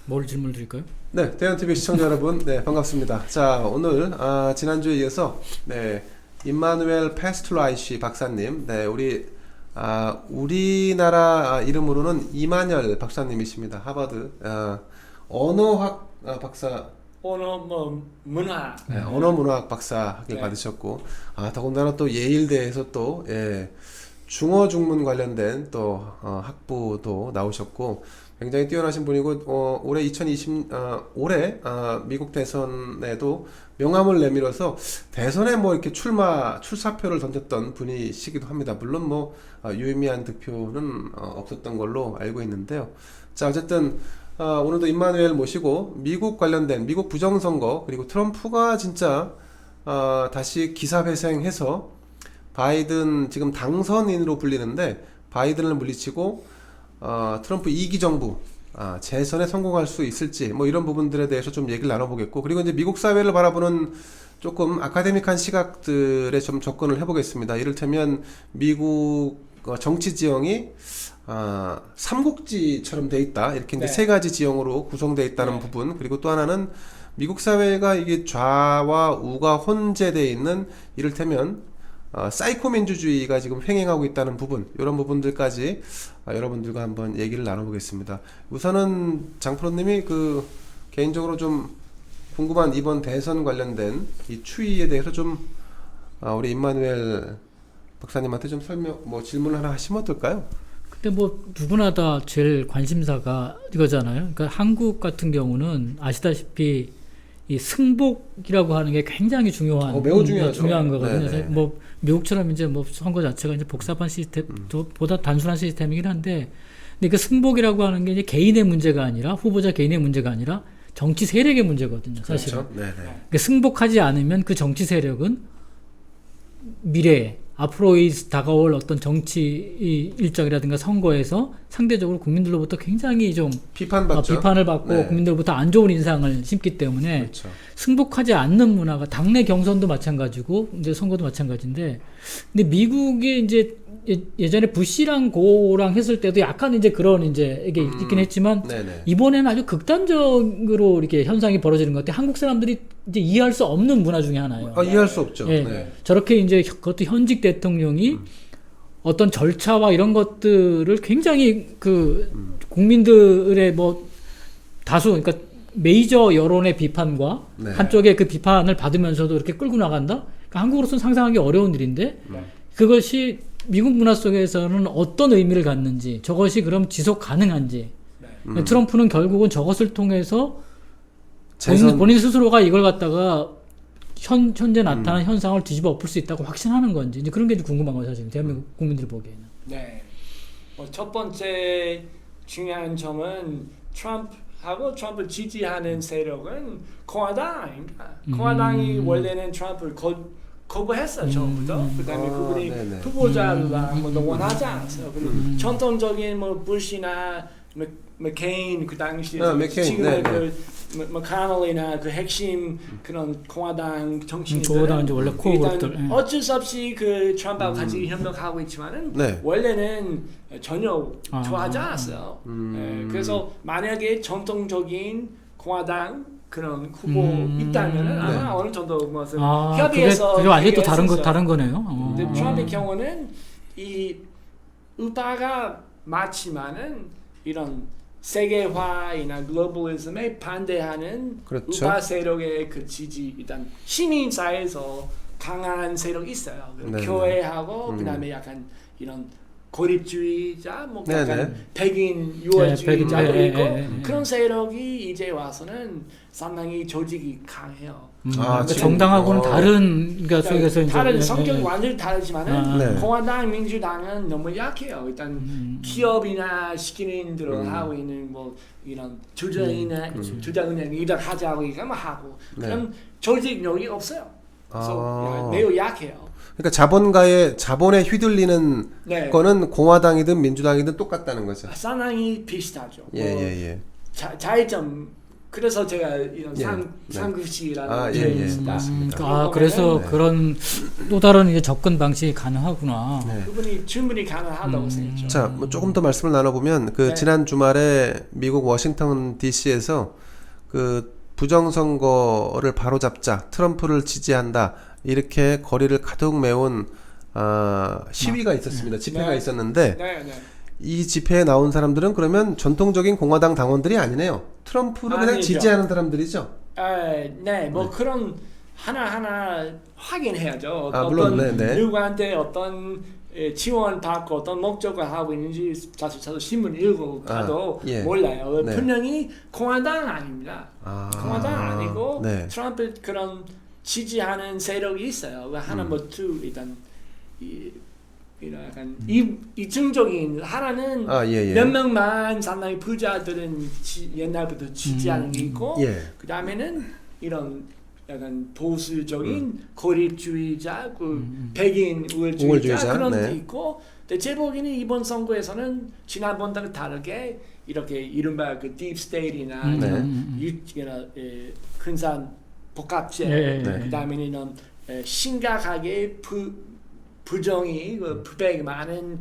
뭘 질문 드릴까요? 네, 대현TV 시청자 여러분, 네, 반갑습니다. 자, 오늘, 지난주에 이어서, 네, 임마누엘 패스툴라이시 박사님, 네, 우리나라 이름으로는 이만열 박사님이십니다. 하버드, 언어학 박사, 문화. 네, 언어문화학 박사 학위를 네. 받으셨고, 더군다나 또 예일대에서 또, 예, 중어 중문 관련된 또, 학부도 나오셨고, 굉장히 뛰어나신 분이고, 올해 미국 대선에도 명함을 내밀어서 대선에 뭐 이렇게 출사표를 던졌던 분이시기도 합니다. 물론 뭐, 유의미한 득표는 없었던 걸로 알고 있는데요. 자, 어쨌든, 오늘도 임마누엘 모시고 미국 관련된 미국 부정선거 그리고 트럼프가 진짜 다시 기사회생해서 바이든 지금 당선인으로 불리는데 바이든을 물리치고 트럼프 2기 정부 재선에 성공할 수 있을지 뭐 이런 부분들에 대해서 좀 얘기를 나눠보겠고 그리고 이제 미국 사회를 바라보는 조금 아카데믹한 시각들에 좀 접근을 해보겠습니다. 이를테면 미국 정치 지형이 삼국지처럼 돼 있다 이렇게 이제 네. 세 가지 지형으로 구성되어 있다는 네. 부분 그리고 또 하나는 미국 사회가 이게 좌와 우가 혼재되어 있는 이를테면 사이코 민주주의가 지금 횡행하고 있다는 부분 이런 부분들까지 여러분들과 한번 얘기를 나눠보겠습니다. 우선은 장프로님이 개인적으로 좀 궁금한 이번 대선 관련된 이 추이에 대해서 좀 우리 임마누엘 박사님한테 좀 질문 하나 하시면 어떨까요? 근데 뭐 누구나 다 제일 관심사가 이거잖아요. 그러니까 한국 같은 경우는 아시다시피 이 승복이라고 하는 게 굉장히 중요한 매우 중요하죠. 중요한 거거든요. 네네. 뭐 미국처럼 이제 뭐 선거 자체가 이제 복잡한 시스템보다 단순한 시스템이긴 한데, 근데 그 승복이라고 하는 게 이제 개인의 문제가 아니라 후보자 개인의 문제가 아니라 정치 세력의 문제거든요. 사실은. 그렇죠. 네네. 그러니까 승복하지 않으면 그 정치 세력은 미래에 앞으로 다가올 어떤 정치 일정이라든가 선거에서 상대적으로 국민들로부터 굉장히 좀 비판받죠. 비판을 받고 네. 국민들로부터 안 좋은 인상을 심기 때문에 그렇죠. 승복하지 않는 문화가 당내 경선도 마찬가지고 이제 선거도 마찬가지인데, 근데 미국이 이제 예전에 부시랑 고랑 했을 때도 약간 이제 그런 이제 이게 있긴 했지만 네네. 이번에는 아주 극단적으로 이렇게 현상이 벌어지는 것 같아요. 한국 사람들이 이제 이해할 수 없는 문화 중에 하나예요. 이해할 수 없죠. 예. 네. 저렇게 이제 그것도 현직 대통령이 어떤 절차와 이런 것들을 굉장히 국민들의 뭐 다수 그러니까 메이저 여론의 비판과 네. 한쪽의 그 비판을 받으면서도 이렇게 끌고 나간다? 그러니까 한국으로서는 상상하기 어려운 일인데 그것이 미국 문화 속에서는 어떤 의미를 갖는지 저것이 그럼 지속 가능한지 트럼프는 결국은 저것을 통해서 본인 스스로가 이걸 갖다가 현재 나타난 현상을 뒤집어 엎을 수 있다고 확신하는 건지 이제 그런 게 좀 궁금한 거예요. 사실 대한민국 국민들이 보기에는. 네. 첫 번째 중요한 점은 트럼프하고 트럼프 지지하는 세력은 공화당입니다. 공화당이 원래는 트럼프를 거부했어요. 처음부터. 그다음에 그분이 네네. 후보자를 아무도 원하지 않았어요. 그리고 전통적인 뭐 부시나 맥케인 그 당시에 맥케인, 지금의 네, McConnell이나 그 핵심 그런 공화당 정치인들 저당 이제 원래 코어 그룹들. 어쩔 수 없이 그 트럼프하고 같이 협력하고 있지만은 네. 원래는 전혀 좋아하지 않았어요. 그래서 만약에 전통적인 공화당 그런 후보 있다면은 아마 어느 정도 무슨 협의해서 그게 완전히 또 해결했었어요. 다른 거네요. 근데 트럼프의 경우는 이 의파가 많지만은 이런 세계화이나 글로벌리즘에 반대하는 그렇죠. 우파 세력의 그 지지 일단 시민 사회에서 강한 세력이 있어요. 네네. 교회하고 그다음에 약간 이런 고립주의자 뭐 네네. 약간 백인 유월주의자도 백인, 있고 그런 세력이 이제 와서는 상당히 조직이 강해요. 그러니까 지금, 정당하고는 다른 그러니까 속에서 이제 다른 성격이 완전히 다르지만은 네. 공화당, 민주당은 너무 약해요. 일단 기업이나 시민들을 하고 있는 뭐 이런 투자은행 일을 하자고 이거 뭐 하고 그런 조직력이 없어요. 그래서 매우 약해요. 그러니까 자본에 휘둘리는 네. 거는 공화당이든 민주당이든 똑같다는 거죠. 상당히 비슷하죠. 예. 차이점 그래서 제가 이런 예. 상급시라는 아, 게 예, 예. 있습니다. 맞습니다. 그래서 네. 그런 또 다른 이제 접근 방식이 가능하구나. 네. 그분이 충분히 가능하다고 생각했죠. 자, 뭐 조금 더 말씀을 나눠보면 그 네. 지난 주말에 미국 워싱턴 D.C.에서 그 부정선거를 바로잡자, 트럼프를 지지한다 이렇게 거리를 가득 메운 시위가 있었습니다. 집회가 네. 있었는데 네, 네. 이 집회에 나온 사람들은 그러면 전통적인 공화당 당원들이 아니네요. 트럼프를 그냥 아니죠. 지지하는 사람들이죠. 네, 뭐 그런 하나하나 확인해야죠. 물론, 어떤 네, 네. 누구한테 어떤 지원 받고 어떤 목적을 하고 있는지 사실 저도 신문 읽고 가도 예. 몰라요. 네. 분명히 공화당 아닙니다. 공화당 아니고 네. 트럼프 그런 지지하는 세력이 있어요. 하나 뭐두 일단 약간 이중적인 하나는 예. 몇 명만 상당히 부자들은 옛날부터 지지하는 게 있고 예. 그 다음에는 이런 약간 보수적인 고립주의자, 백인 우월주의자 그런 네. 게 있고, 근데 제 보기에는 이번 선거에서는 지난번과 다르게 이렇게 이른바 그 딥스테이트나 이런 근산 복합제, 그 다음에는 이런 심각하게 부정이 부패가 많은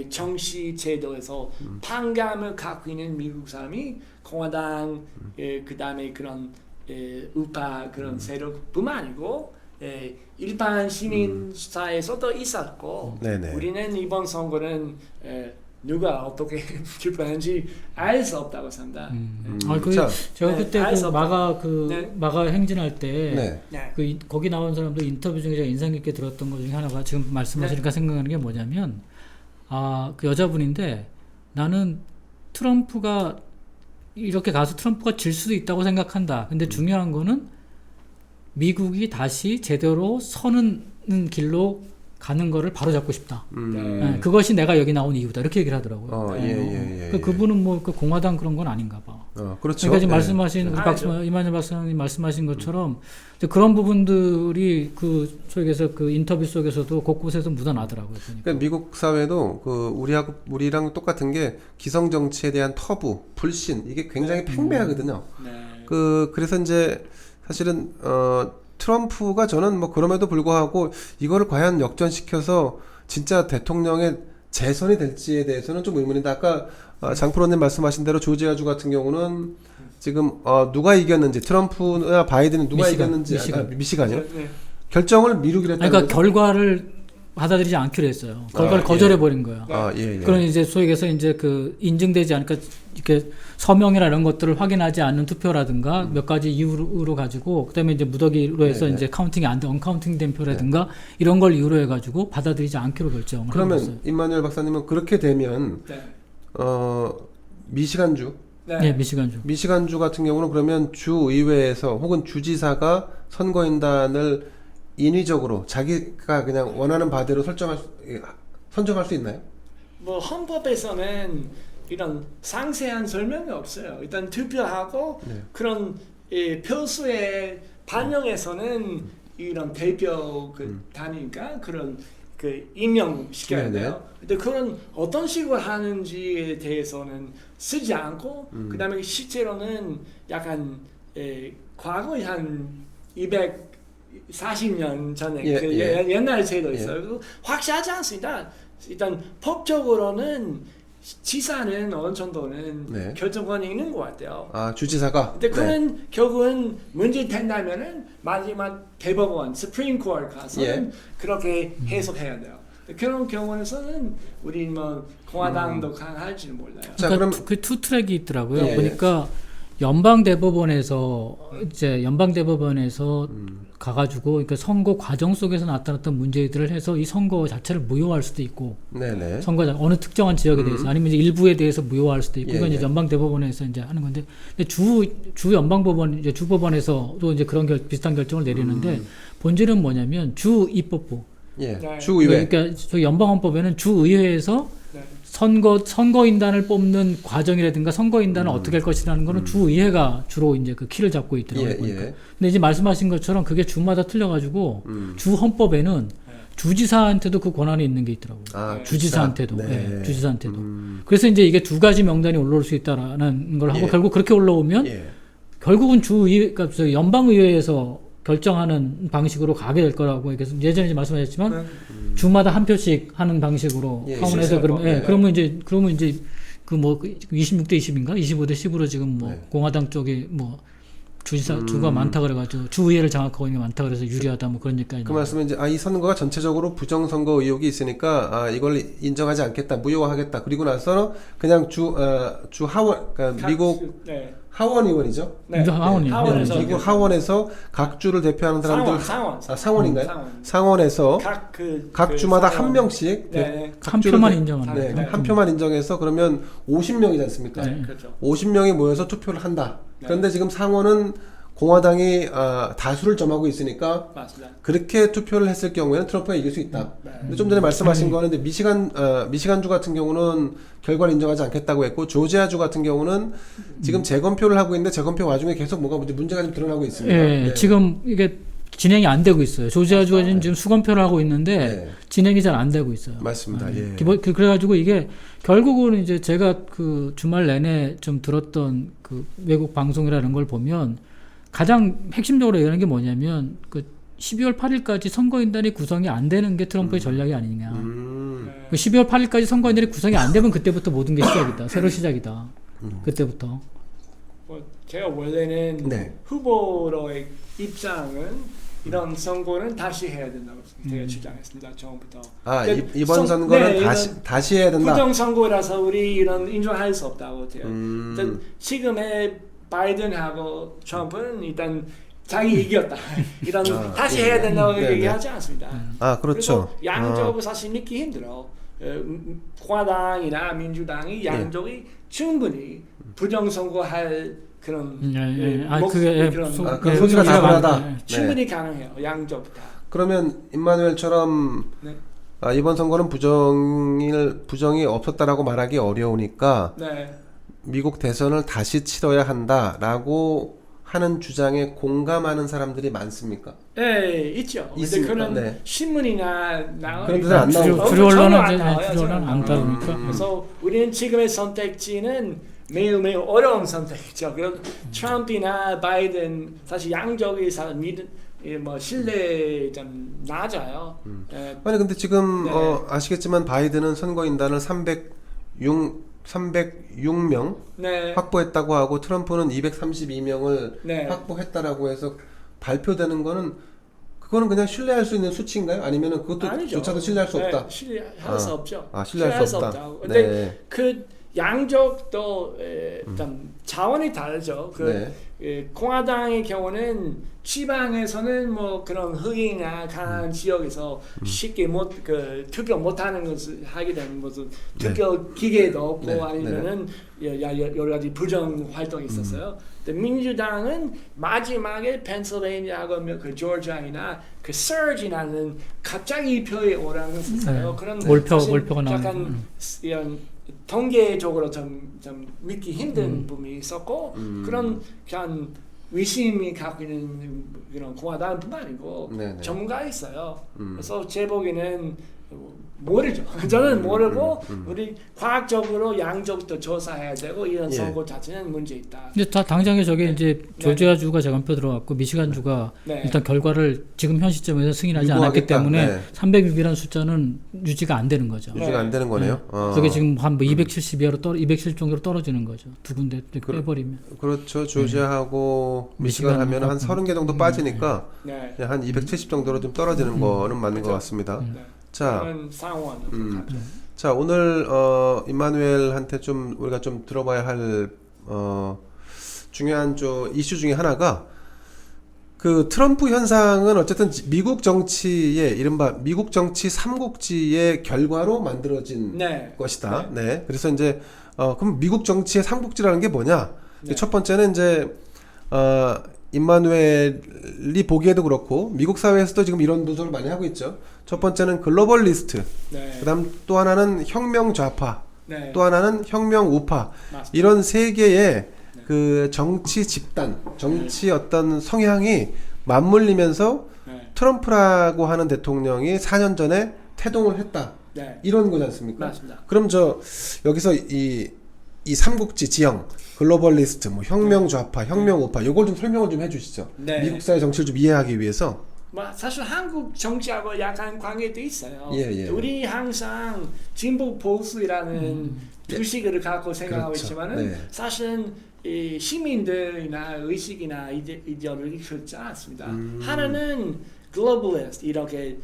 정치 제도에서 반감을 갖고 있는 미국 사람이 공화당 그 다음에 그런 우파 그런 세력뿐만 아니고 일반 시민 사회에서도 있었고 네네. 우리는 이번 선거는 누가 어떻게 기뻐하는지 알 수 없다고 생각합니다. 자, 제가 네, 그때 알 수 그 없다. 마가 행진할 때 네. 거기 나온 사람들 인터뷰 중에 제가 인상 깊게 들었던 것 중에 하나가 지금 말씀하시니까 생각나는 게 뭐냐면 그 여자분인데 나는 트럼프가 이렇게 가서 트럼프가 질 수도 있다고 생각한다. 근데 중요한 거는 미국이 다시 제대로 서는 길로 가는 거를 바로 잡고 싶다. 네, 그것이 내가 여기 나온 이유다. 이렇게 얘기를 하더라고요. 예. 그분은 뭐 그 공화당 그런 건 아닌가 봐. 그렇죠. 그러니까 지금 말씀하신 알죠. 이만희 박사님 말씀하신 것처럼 이제 그런 부분들이 그 속에서 그 인터뷰 속에서도 곳곳에서 묻어나더라고요. 그러니까 미국 사회도 그 우리랑 똑같은 게 기성 정치에 대한 터부, 불신 이게 굉장히 팽배하거든요. 그래서 이제 사실은 트럼프가 저는 뭐 그럼에도 불구하고 이거를 과연 역전시켜서 진짜 대통령의 재선이 될지에 대해서는 좀 의문인데 아까 장프로님 말씀하신 대로 조지아주 같은 경우는 지금 누가 이겼는지 트럼프나 바이든은 누가 이겼는지 미시간이요. 결정을 미루기로 했다는 그러니까 거죠? 결과를 받아들이지 않기로 했어요. 결과를 거절해 버린 거예요. 그런 이제 소위 해서 이제 그 인증되지 않으니까 이렇게 서명이나 이런 것들을 확인하지 않는 투표라든가 몇 가지 이유로 가지고 그다음에 이제 무더기로 해서 이제 카운팅이 안 돼, 언카운팅 된 표라든가 이런 걸 이유로 해가지고 받아들이지 않기로 결정을 그러면 해버렸어요. 임마누엘 박사님은 그렇게 되면 미시간주 미시간주 같은 경우는 그러면 주의회에서 혹은 주지사가 선거인단을 인위적으로 자기가 그냥 원하는 바대로 선정할 수 있나요? 뭐 헌법에서는 이런 상세한 설명이 없어요. 일단 투표하고 그런 표수의 반영에서는 이런 대표 단위니까 그런 임명시켜야 돼요. 근데 그런 어떤 식으로 하는지에 대해서는 쓰지 않고 그다음에 실제로는 약간 과거에 한 240년 전에 옛날 제도 있어요. 확실하지 않습니다. 일단 법적으로는 지사는 어느 정도는 결정권이 있는 것 같아요. 주지사가. 근데 그는 결국은 문제 된다면은 마지막 대법원, Supreme Court 가서는 그렇게 해석해야 돼요. 그런 경우에서는 우리 뭐 공화당도 강할지는 몰라요. 자, 그러니까 그럼 그 투 트랙이 있더라고요. 보니까 연방 대법원에서 가가지고 그러니까 선거 과정 속에서 나타났던 문제들을 해서 이 선거 자체를 무효화할 수도 있고, 선거 어느 특정한 지역에 대해서 아니면 이제 일부에 대해서 무효화할 수도 있고, 이건 이제 연방 대법원에서 이제 하는 건데, 근데 주 연방법원 이제 주법원에서도 이제 그런 비슷한 결정을 내리는데 본질은 뭐냐면 주 입법부, 주의회. 그러니까 저희 연방헌법에는 주의회에서 선거인단을 뽑는 과정이라든가 선거인단을 어떻게 할 것이라는 거는 주의회가 주로 이제 그 키를 잡고 있더라고요. 보니까. 근데 이제 말씀하신 것처럼 그게 주마다 틀려가지고 주 헌법에는 주지사한테도 그 권한이 있는 게 있더라고요. 주지사한테도. 주지사한테도. 그래서 이제 이게 두 가지 명단이 올라올 수 있다라는 걸 하고 결국 그렇게 올라오면 결국은 그러니까 저 연방의회에서 결정하는 방식으로 가게 될 거라고 계속 예전에 말씀하셨지만 주마다 한 표씩 하는 방식으로 예, 하원에서 실시할 그러면 거. 네. 그러면 이제 그 뭐 26대 20인가 25대 10으로 지금 뭐 네. 공화당 쪽이 뭐 주가 많다 그래가지고 주의회를 장악하고 있는 게 많다 그래서 유리하다 뭐 그런 얘기까지. 그 말씀은 이제 이 선거가 전체적으로 부정선거 의혹이 있으니까 이걸 인정하지 않겠다, 무효화하겠다. 그리고 나서 그냥 주 하원, 그러니까 미국 네. 하원 의원이죠. 네. 하원이요. 하원에서 미국 하원에서 각 주를 대표하는 사람들 상원. 상원인가요? 상원. 상원에서 각 주마다 상원. 한 명씩 네. 한 표만 인정한다. 네, 네. 한 표만 인정해서 그러면 50명이지 않습니까? 네. 그렇죠. 50명이 모여서 투표를 한다. 네. 그런데 지금 상원은 공화당이 다수를 점하고 있으니까 맞습니다. 그렇게 투표를 했을 경우에는 트럼프가 이길 수 있다. 네. 근데 좀 전에 말씀하신 거는 이제 미시간주 같은 경우는 결과를 인정하지 않겠다고 했고 조지아주 같은 경우는 지금 재검표를 하고 있는데 재검표 와중에 계속 뭔가 문제가 좀 드러나고 있습니다. 예, 네. 지금 이게 진행이 안 되고 있어요. 조지아주가 지금 수검표를 하고 있는데 네. 진행이 잘 안 되고 있어요. 맞습니다. 예. 그래가지고 이게 결국은 이제 제가 그 주말 내내 좀 들었던 그 외국 방송이라는 걸 보면 가장 핵심적으로 얘기하는 게 뭐냐면 그 12월 8일까지 선거인단이 구성이 안 되는 게 트럼프의 전략이 아니냐. 네. 그 12월 8일까지 선거인단이 구성이 안 되면 그때부터 모든 게 시작이다. 새로 시작이다. 그때부터. 뭐 제가 원래는 네. 후보로의 입장은 이런 선거는 다시 해야 된다고 제가 주장했습니다. 처음부터. 그러니까 이번 선거는 네, 다시 해야 된다. 부정 선거라서 우리 이런 인정할 수 없다고 제가. 음. 일단 지금의 바이든하고 트럼프는 일단 자기 이겼다. 이런 다시 해야 된다고 네, 얘기하지 않습니다. 그렇죠. 그리고 양쪽을 사실 믿기 힘들어. 공화당이나 민주당이 양쪽이 충분히 부정 선거할 그런 그런 소지가 다분하다. 네. 충분히 가능해요. 양쪽 다. 그러면 임마누엘처럼 네. 이번 선거는 부정이 없었다라고 말하기 어려우니까 네. 미국 대선을 다시 치러야 한다라고 하는 주장에 공감하는 사람들이 많습니까? 네, 있죠. 근데 있습니까? 그런 네. 신문이나 그런 데는 안 나오죠. 주류 언론은 안 이제 나와요. 주류 언론은 안 따르니까. 그래서 우리는 지금의 선택지는 매우 어려운 선택이죠. 그럼 트럼프나 바이든 사실 양쪽이 뭐 신뢰 좀 낮아요. 아니 근데 지금 네. 아시겠지만 바이든은 선거인단을 306명 네. 확보했다고 하고 트럼프는 232명을 네. 확보했다라고 해서 발표되는 거는 그거는 그냥 신뢰할 수 있는 수치인가요? 아니면은 그것도 아니죠. 조차도 신뢰할 수 없다. 네, 신뢰할 수 없죠. 신뢰할 수 없다. 없다고. 근데 네. 그 양쪽도 좀 자원이 다르죠. 공화당의 경우는 지방에서는 뭐 그런 흑인이나 강한 지역에서 쉽게 투표 못하는 것을 하게 되는 것은 투표 기계도 없고 네. 아니면은 여러 가지 부정 활동이 있었어요. 근데 민주당은 마지막에 펜실베이니아하고 그 조지아나 그 서지라는 갑자기 표에 오라는 것이 있어요. 네. 그런 몰표가 나오는. 약간 이런 통계적으로 좀 믿기 힘든 부분이 있었고 그런 그냥 의심이 갖고 있는 이런 공화당뿐만 아니고 네네. 전문가 있어요. 그래서 제 보기에는 모르죠. 저는 모르고 우리 과학적으로 양쪽도 조사해야 되고 이런 선거 자체는 문제 있다. 근데 당장에 저게 이제 조지아주가 재검표 들어갔고 미시간주가 네. 일단 결과를 지금 현 시점에서 승인하지 않았기 유보하겠다. 때문에 네. 306이라는 숫자는 유지가 안 되는 거죠. 유지가 안 되는 거네요. 그게 지금 한 270 이하로 270 정도로 떨어지는 거죠. 두 군데 빼버리면. 그렇죠. 조지아하고 미시간 하면 한 30개 정도 빠지니까 네. 한 270 정도로 좀 떨어지는 거는 맞는 것 같습니다. 네. 자, 그런 상원. 자 오늘 임마누엘한테 좀 우리가 좀 들어봐야 할 중요한 이슈 중에 하나가 그 트럼프 현상은 어쨌든 미국 정치의 이른바 미국 정치 삼국지의 결과로 만들어진 네. 것이다. 네. 그래서 이제 그럼 미국 정치의 삼국지라는 게 뭐냐? 네. 첫 번째는 이제 임마누엘이 보기에도 그렇고 미국 사회에서도 지금 이런 노조를 많이 하고 있죠. 첫 번째는 글로벌리스트. 네. 그다음 또 하나는 혁명 좌파. 네. 또 하나는 혁명 우파. 맞습니다. 이런 세 개의 그 정치 집단, 정치 어떤 성향이 맞물리면서 네. 트럼프라고 하는 대통령이 4년 전에 태동을 했다. 네. 이런 거지 않습니까? 맞습니다. 그럼 여기서 이 삼국지 지형, 글로벌리스트, 뭐 혁명 좌파, 혁명 우파, 요걸 좀 설명을 좀 해주시죠. 네. 미국 사회 정치를 좀 이해하기 위해서. 뭐 사실 한국 정치하고 약간 관계도 있어요. 예. 우리 항상 진보 보수라는 두 시기를 갖고 생각하고 그렇죠. 있지만은 네. 사실은 이 시민들이나 의식이나 이데올로기 그렇지 않습니다. 하나는 글로벌리스트 이렇게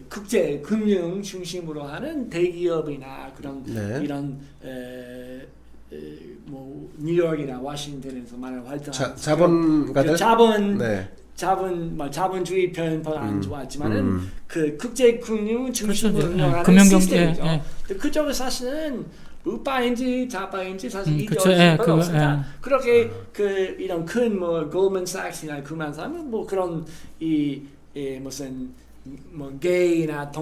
국제 금융 중심으로 하는 대기업이나 그런 네. 이런 뭐 뉴욕이나 워싱턴에서 많은 활동하는 자본가들. 자본 네. 자본주의 표현은 안 좋았지만은 그 국제 금융 중심으로 그렇죠. 운영하는 금융경제, 시스템이죠. 예. 근데 그쪽은 사실은 우파인지 좌파인지 사실 그쵸, 이데올로기가 그거, 없습니다. 예. 그렇게 그 이런 큰 뭐 골먼삭스나 그만 사람은 뭐 그런 무슨 뭐 게이나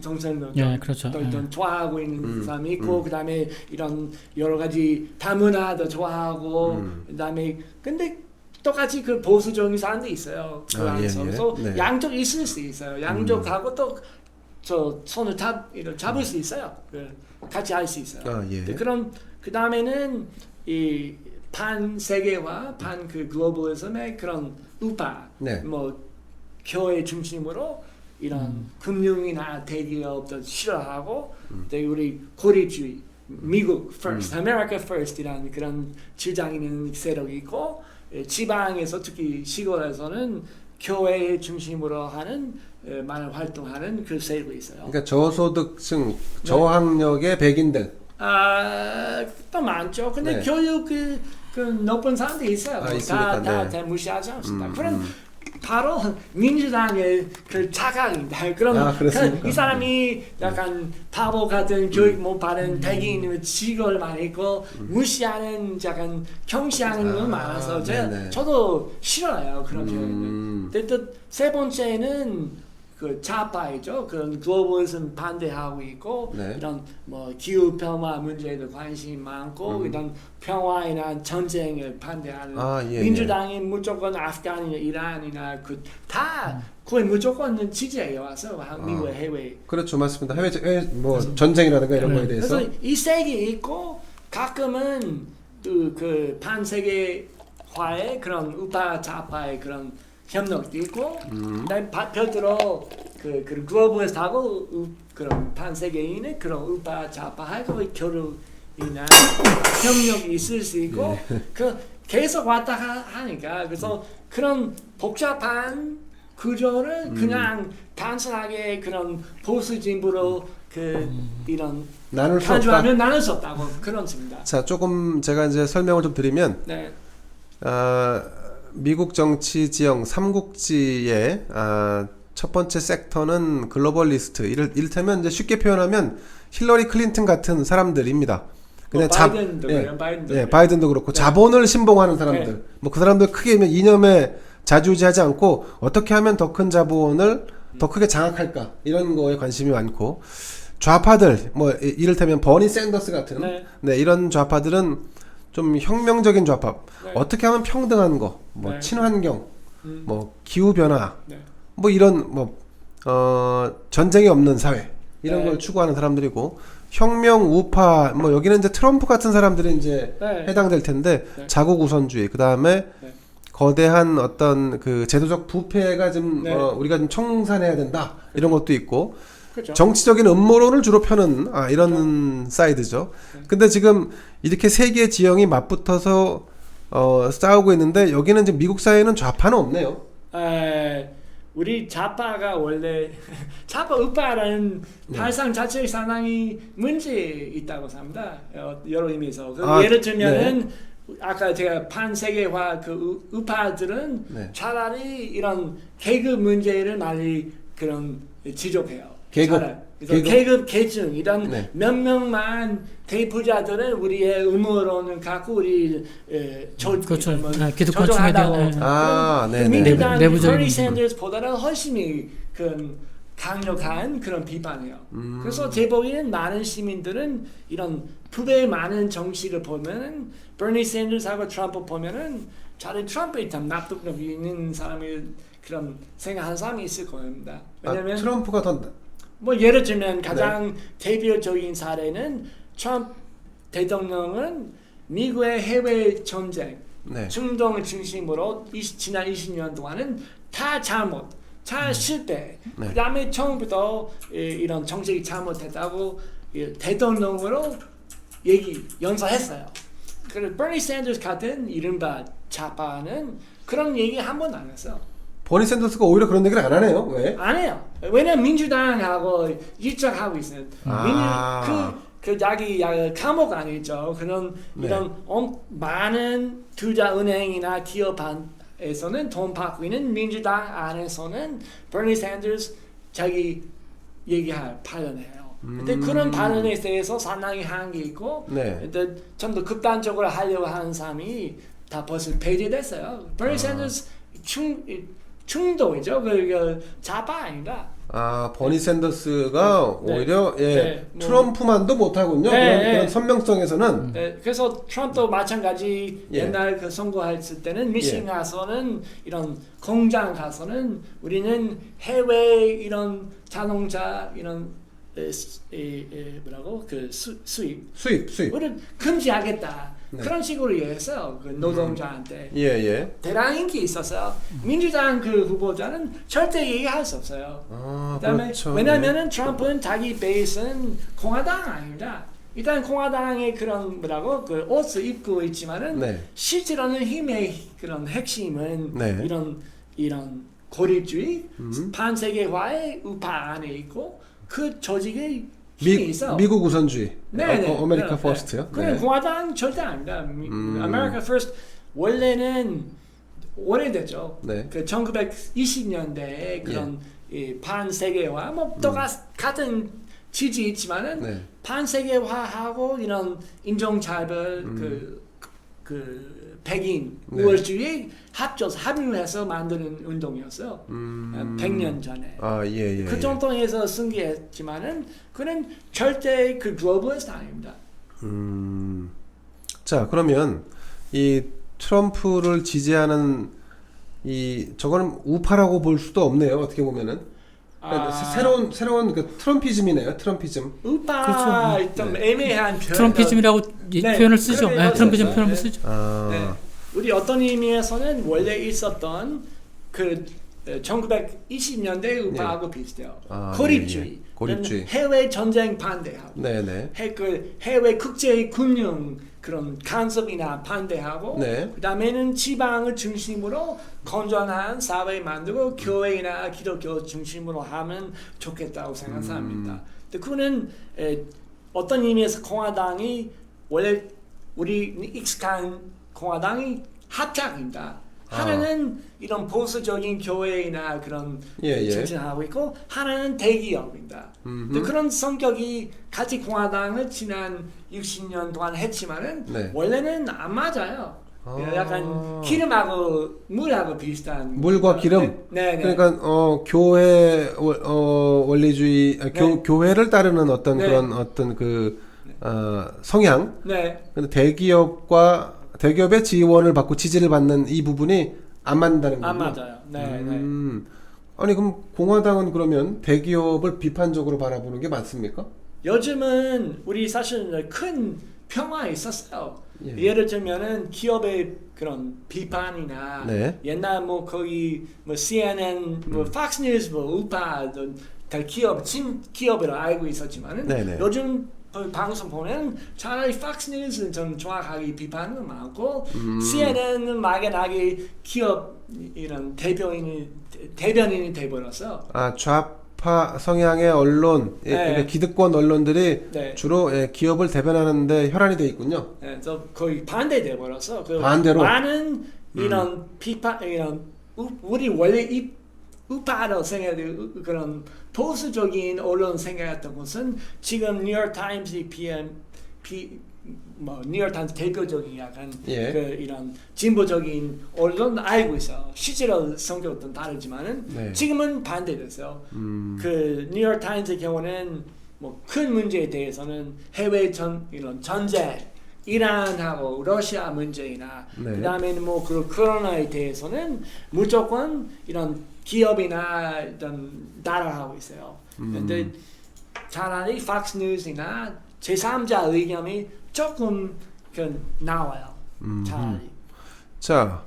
동성을 예, 그렇죠. 좋아하고 있는 사람이 있고 그다음에 이런 여러 가지 다문화도 좋아하고 그다음에 근데 똑같이 그 보수적인 사람도 있어요. 그 안에서. 그래서 네. 양쪽 있을 수 있어요. 양쪽하고 또 저 손을 잡을 수 있어요. 같이 할 수 있어요. 예. 그런 그 다음에는 이 반세계화, 반 그 글로벌리즘의 그런 우파, 네. 뭐 교회 중심으로 이런 금융이나 대기업도 싫어하고, 또 우리 고리주의, 미국 first, America first이라는 그런 주장 있는 세력이 있고, 지방에서 특히 시골에서는 교회 중심으로 하는 많은 활동하는 그 세력이 있어요. 그러니까 저소득층, 저학력의 백인들. 또 많죠. 근데 네. 교육 그 높은 사람들이 있어요. 있습니까? 다 무시하지 않습니다. 그런 바로 민주당의 그 자각입니다. 그런 이 사람이 약간 바보 같은 교육 못 받은 백인 직업을 많이 있고 무시하는 약간 경시하는 건 많아서 저도 싫어요. 그렇게. 근데 또 세 번째는 그 좌파이죠. 그런 글로벌리즘 반대하고 있고 이런 뭐 기후 변화 문제에도 관심이 많고 이런 평화이나 전쟁을 반대하는 민주당이 무조건 아프간이나 이란이나 다 거의 무조건 지지해 와서 미국의 해외. 그렇죠, 맞습니다. 해외 뭐 전쟁이라든가 이런 거에 대해서. 그래서 이 색이 있고 가끔은 그 반세계화의 그런 우파 좌파의 그런 협력도 있고, 그다음에 별도로 그 글로벌리스트하고 그런 반세계인의 그런 우파 좌파하고 교류이나 협력이 있을 수 있고, 그 계속 왔다 하니까 그래서 그런 복잡한 구조를 그냥 단순하게 그런 보수 진보로 이런 나눌 수 없다. 나눌 수 없다고 그런 식입니다. 자, 조금 제가 이제 설명을 좀 드리면, 미국 정치 지형 삼국지의 첫 번째 섹터는 글로벌리스트. 이를테면 이제 쉽게 표현하면 힐러리 클린턴 같은 사람들입니다. 그냥 바이든도 그렇고 자본을 신봉하는 사람들. 뭐 그 사람들 크게 이념에 좌지우지하지 않고 어떻게 하면 더 큰 자본을 더 크게 장악할까 이런 거에 관심이 많고, 좌파들 뭐 이를테면 버니 샌더스 같은 이런 좌파들은 좀 혁명적인 좌파. 어떻게 하면 평등한 거, 뭐 친환경, 뭐 기후 변화, 뭐 이런 전쟁이 없는 사회 이런 걸 추구하는 사람들이고, 혁명 우파 뭐 여기는 이제 트럼프 같은 사람들이 이제 해당될 텐데 자국 우선주의, 그다음에 거대한 어떤 그 제도적 부패가 좀 우리가 좀 청산해야 된다 이런 것도 있고. 그렇죠. 정치적인 음모론을 주로 펴는 이런 사이드죠. 근데 지금 이렇게 세 개의 지형이 맞붙어서 싸우고 있는데, 여기는 지금 미국 사회는 좌파는 없네요. 우리 좌파가 원래 좌파 우파라는 발상 자체에 상당히 문제 있다고 생각합니다. 여러 의미에서. 예를 들면은 아까 제가 반세계화 그 우파들은 차라리 이런 계급 문제를 많이 그런 지적해요. 계급 계층 이런 몇 명만 대부자들은 우리의 음모론을 갖고 우리 기득권층에 대한 민주당 버니 샌더스보다는 훨씬 강력한 그런 비판이에요. 그래서 제 보기에는 많은 시민들은 이런 두 배 많은 정치를 보면은 버니 샌더스하고 트럼프 보면은 차라리 트럼프에 참 납득력 있는 사람이 그런 생각하는 사람이 있을 겁니다. 왜냐면 트럼프가 더 뭐 예를 들면 가장 대표적인 사례는 트럼프 대통령은 미국의 해외 전쟁, 네. 중동을 중심으로 지난 20년 동안은 다 실패. 네. 그다음에 처음부터 이런 정책이 잘못했다고 대통령으로 연설했어요. 그리고 버니 샌더스 같은 이른바 좌파는 그런 얘기 한 번도 안 했어. 버니 샌더스가 오히려 그런 얘기를 안 하네요. 왜? 안 해요. 왜냐면 민주당하고 일적하고 있어요. 그 자기 감옥 아니죠. 그런 네. 이런 많은 투자은행이나 기업에서는 돈 받고 있는 민주당 안에서는 버니 샌더스 자기 얘기할 발언해요. 근데 그런 발언에 대해서 상당히 한계 있고, 네. 좀 더 극단적으로 하려고 하는 사람이 다 벌써 폐지됐어요. 버니 샌더스 중도이죠. 그 좌파 아닌가? 아, 버니 샌더스가 네. 오히려 네. 뭐. 트럼프만도 못하고요. 네. 그런 선명성에서는 그래서 트럼프도 마찬가지 예. 옛날 그 선거했을 때는 미싱 가서는 이런 공장 가서는 우리는 해외 이런 자동차 이런 뭐라고 그 수입 우리 금지하겠다. 네. 그런 식으로 얘기했어요. 그 노동자한테. 예. 대단한 인기 있었어요. 민주당 그 후보자는 절대 얘기할 수 없어요. 그다음에 그렇죠. 왜냐면은 트럼프는 자기 베이스는 공화당 아닙니다. 일단 공화당의 그런 뭐라고 그 옷을 입고 있지만은 네. 실제로는 힘의 그런 핵심은 네. 이런 고립주의, 반세계화의 우파 안에 있고 그 조직의 힘이 있어. 미국 우선주의. 네. 아메리카 퍼스트요. 그래 공화당 절대 아닙니다. 아메리카 퍼스트 원래는 오래됐죠. 네. 그 1920년대에 그런 이 반세계화 같은 지지 있지만은 네. 반세계화하고 이런 인종차별 그 백인 네. 우월주의 합류해서 만드는 운동이었어요. 100년 전에. 예. 그 정도에서 승리했지만은 그는 절대 그 글로벌리스트 아닙니다. 자, 그러면 이 트럼프를 지지하는 저거는 우파라고 볼 수도 없네요. 어떻게 보면은 새로운 그 트럼피즘이네요. 트럼피즘. 우파 그렇죠. 좀 애매한 표현. 트럼피즘이라고 표현을 쓰죠. 그렇게 트럼피즘 썼어요. 표현을 쓰죠. 네. 우리 어떤 의미에서는 원래 있었던 그 1920년대 우파하고 비슷해요. 고립주의. 예. 고립주의. 해외 전쟁 반대하고. 네네. 해외 국제 금융 그런 간섭이나 반대하고 네. 그다음에는 지방을 중심으로 건전한 사회 만들고 교회나 기독교 중심으로 하면 좋겠다고 생각하는 사람입니다. 근데 그거는 어떤 의미에서 공화당이 원래 우리 익숙한 공화당이 합작입니다. 하나는 이런 보수적인 교회나 그런 정신하고 있고 하나는 대기업입니다. 근데 그런 성격이 같이 공화당을 지난 60년 동안 했지만은 네. 원래는 안 맞아요. 약간 기름하고 물하고 비슷한 물과 기름. 네. 그러니까 교회 원리주의 교회를 따르는 어떤 그런 어떤 그 성향. 네. 근데 대기업의 지원을 받고 지지를 받는 이 부분이 안 맞는다는 거죠. 안 맞아요. 네. 아니 그럼 공화당은 그러면 대기업을 비판적으로 바라보는 게 맞습니까? 요즘은 우리 사실 큰 평화 있었어요. 예를 들면은 기업의 그런 비판이나 옛날 거기 CNN, Fox News, 우파 다 기업으로 알고 있었지만은 요즘 방송 보면 차라리 Fox News는 좀 정확하게 비판은 많고 CNN은 막연하게 기업 이런 대변인이 돼버렸어. 좌파 성향의 언론, 그러니까 기득권 언론들이 주로 기업을 대변하는데 혈안이 돼 있군요. 그래서 거의 반대돼 버렸어. 반대로 많은 이런 비판 우리 원래 우파로 생각해도 그런 보수적인 언론 생각했던 것은 지금 뉴욕 타임스 뉴욕 타임스 대표적인 약간 그 이런 진보적인 언론 알고 있어. 실제로 성격은 다르지만은 지금은 반대됐어요. 그 뉴욕 타임스의 경우는 큰 문제에 대해서는 해외 이런 전쟁 이란하고 러시아 문제나 그다음에는 그 코로나에 대해서는 무조건 이런 기업이나 일단 따라하고 있어요. 근데 차라리 Fox News이나 제3자 의견이 조금 그 나와요. 차라리. 자,